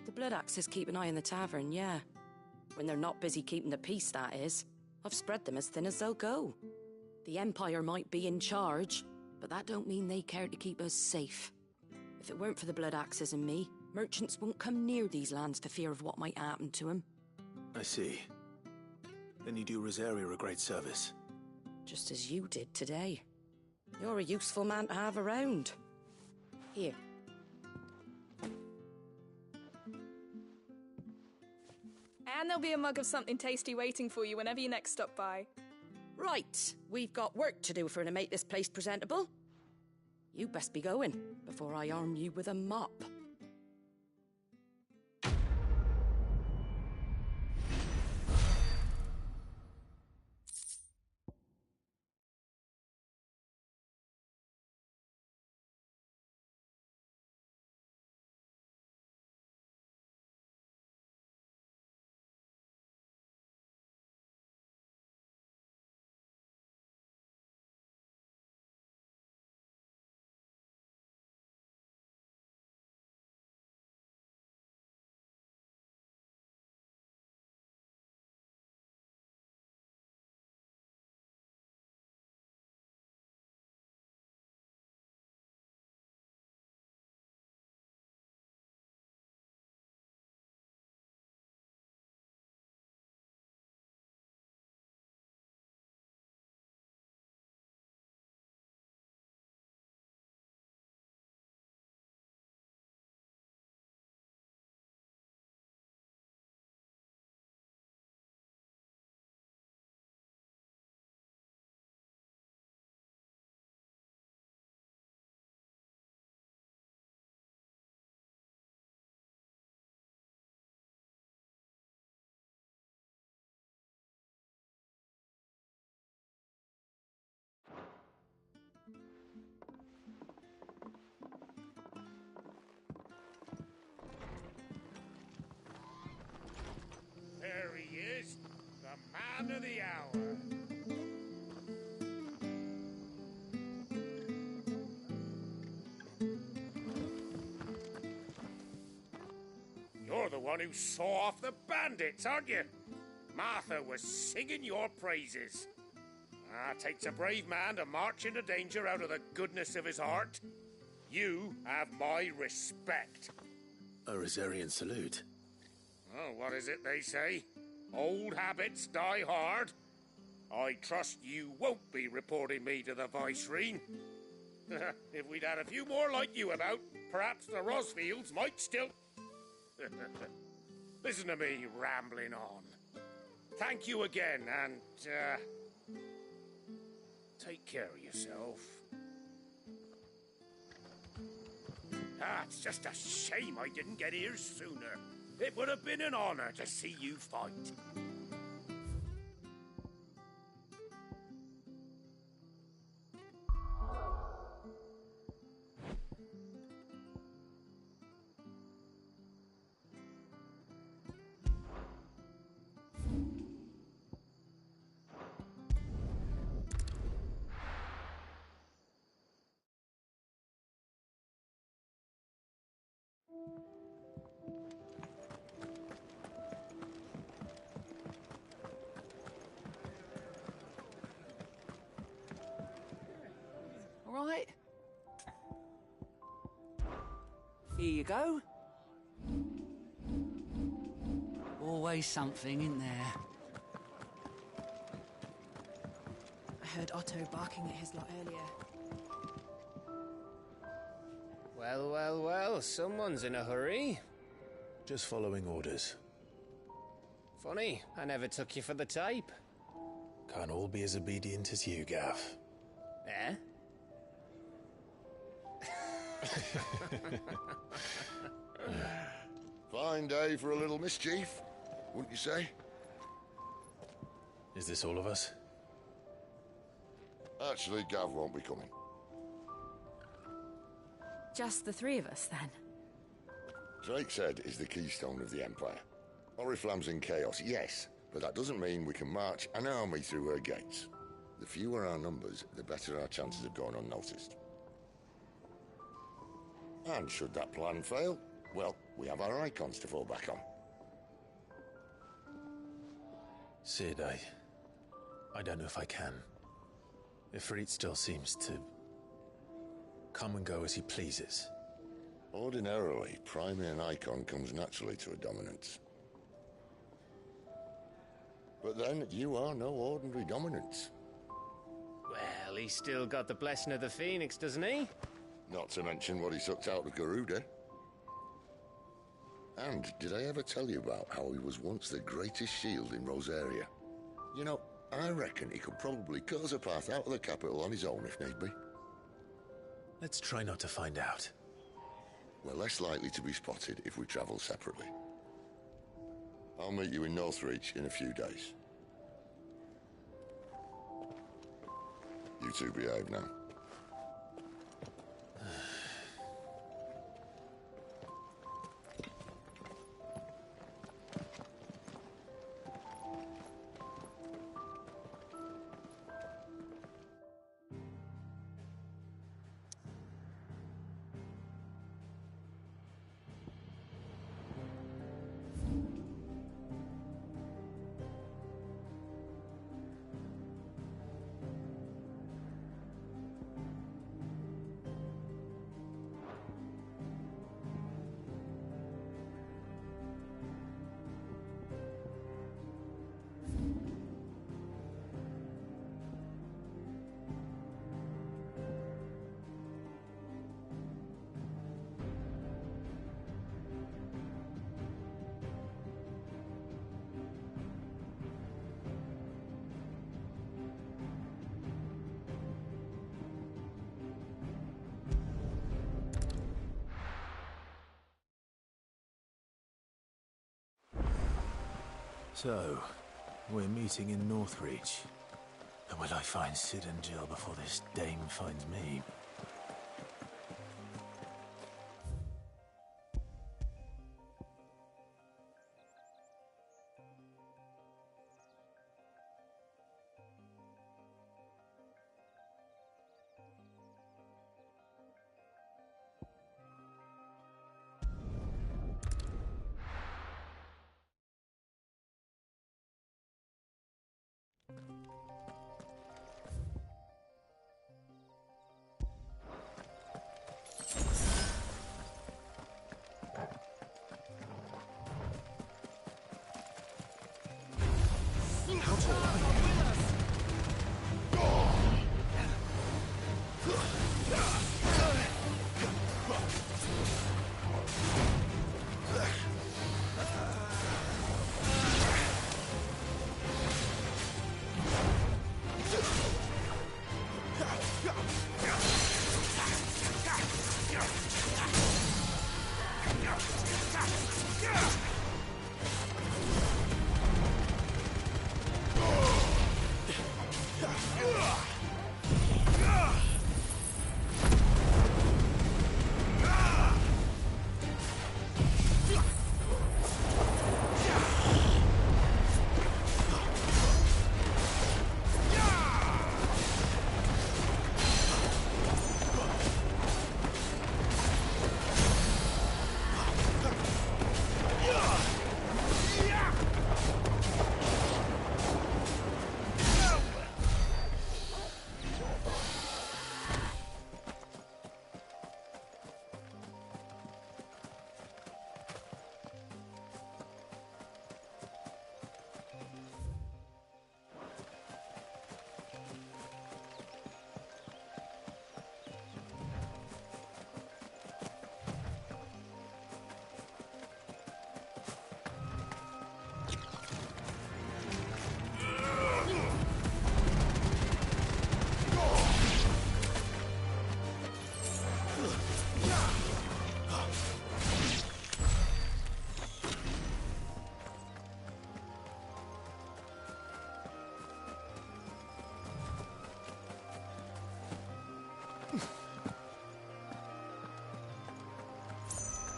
The Blood Axes keep an eye on the tavern, yeah. When they're not busy keeping the peace, that is. I've spread them as thin as they'll go. The Empire might be in charge, but that don't mean they care to keep us safe. If it weren't for the Blood Axes and me, merchants won't come near these lands for fear of what might happen to them. I see. Then you do Rosaria a great service. Just as you did today. You're a useful man to have around. Here. And there'll be a mug of something tasty waiting for you whenever you next stop by. Right, we've got work to do for to make this place presentable. You best be going before I arm you with a mop. There he is, the man of the hour. You're the one who saw off the bandits, aren't you? Martha was singing your praises. Takes a brave man to march into danger out of the goodness of his heart. You have my respect. A Rosarian salute. Oh, what is it they say? Old habits die hard. I trust you won't be reporting me to the Viceroy. If we'd had a few more like you about, perhaps the Rosfields might still... Listen to me rambling on. Thank you again, and, take care of yourself. It's just a shame I didn't get here sooner. It would have been an honor to see you fight. All right. Here you go. Always something in there. I heard Otto barking at his lot earlier. Well, well, well, someone's in a hurry. Just following orders. Funny, I never took you for the type. Can't all be as obedient as you, Gaff. Eh? Fine day for a little mischief, wouldn't you say? Is this all of us? Actually, Gav won't be coming. Just the three of us, then? Drake's Head is the keystone of the Empire. Oriflamme's in chaos, yes, but that doesn't mean we can march an army through her gates. The fewer our numbers, the better our chances of going unnoticed. And should that plan fail, well, we have our icons to fall back on. Sid, I don't know if I can. Ifrit still seems to come and go as he pleases. Ordinarily, priming an icon comes naturally to a dominance. But then you are no ordinary dominant. Well, he's still got the blessing of the Phoenix, doesn't he? Not to mention what he sucked out of Garuda. And did I ever tell you about how he was once the greatest shield in Rosaria? You know, I reckon he could probably cut us a path out of the capital on his own if need be. Let's try not to find out. We're less likely to be spotted if we travel separately. I'll meet you in Northreach in a few days. You two behave now. So, we're meeting in Northreach. And will I find Sid and Jill before this dame finds me?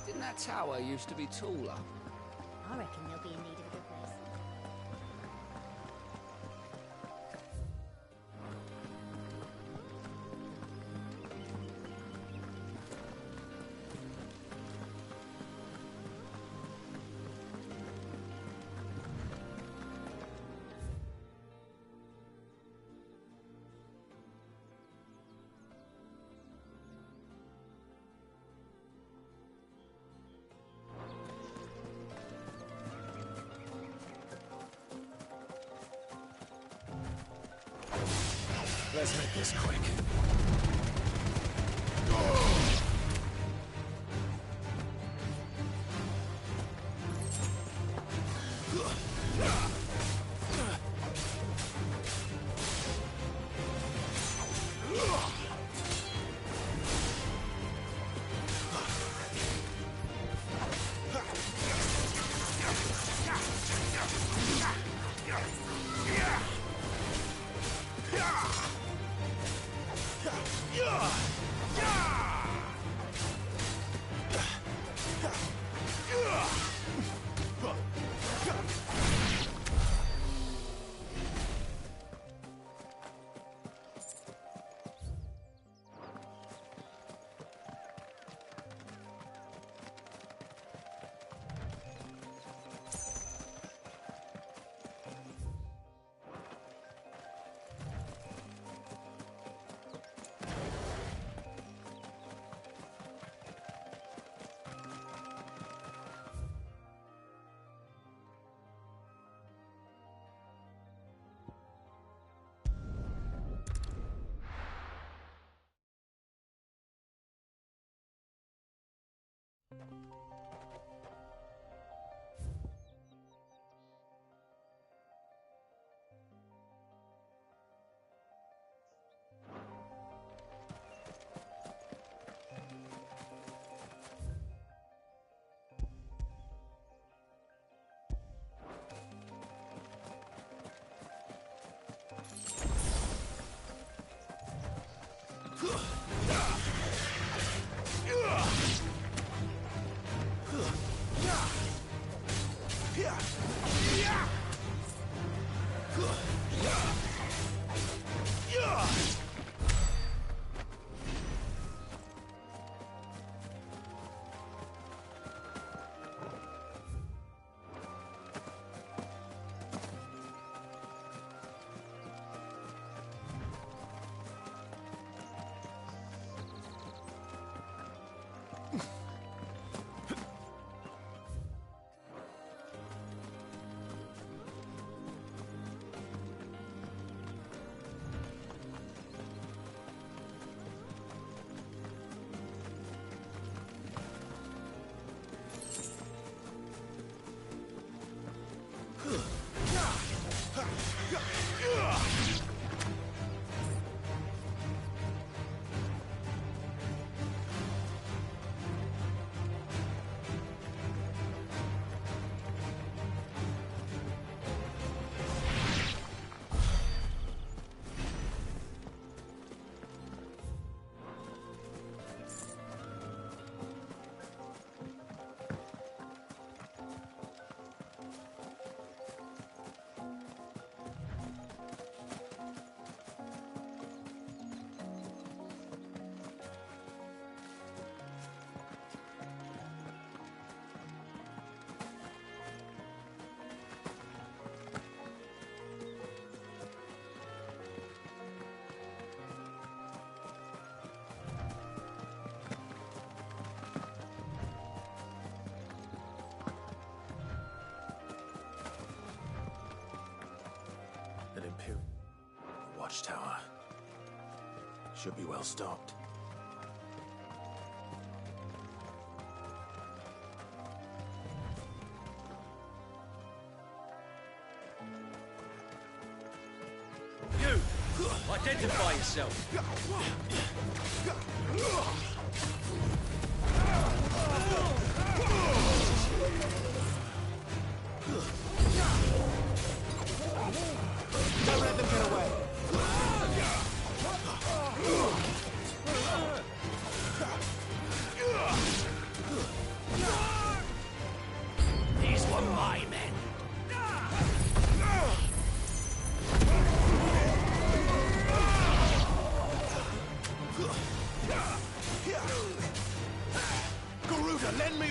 Didn't that tower used to be taller? I reckon they'll be in need of a good place. Let's make this quick. An Imperial watchtower. Should be well stocked. You! Identify yourself! Don't let them get away. These were my men. Garuda, lend me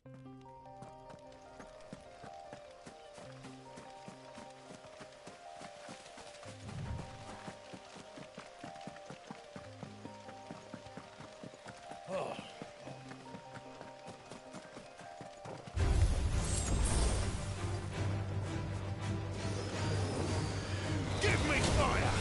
Give me fire!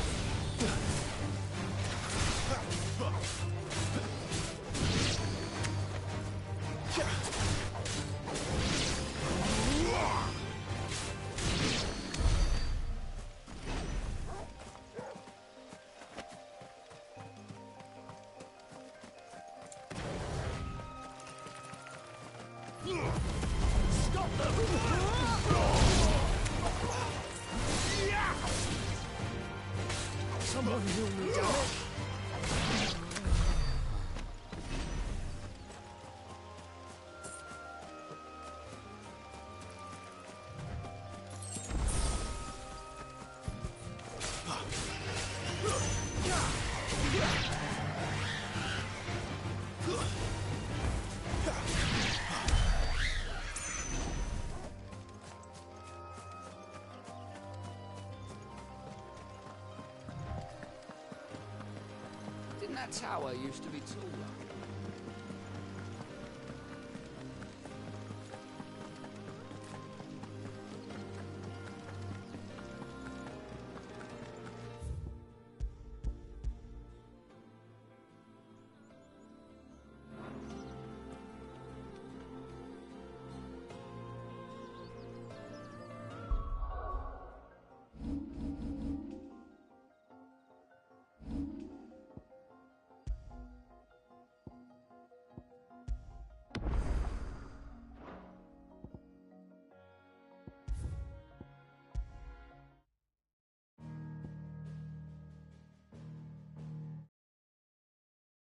Stop them! Someone heal me, damn it! Didn't that tower used to be taller?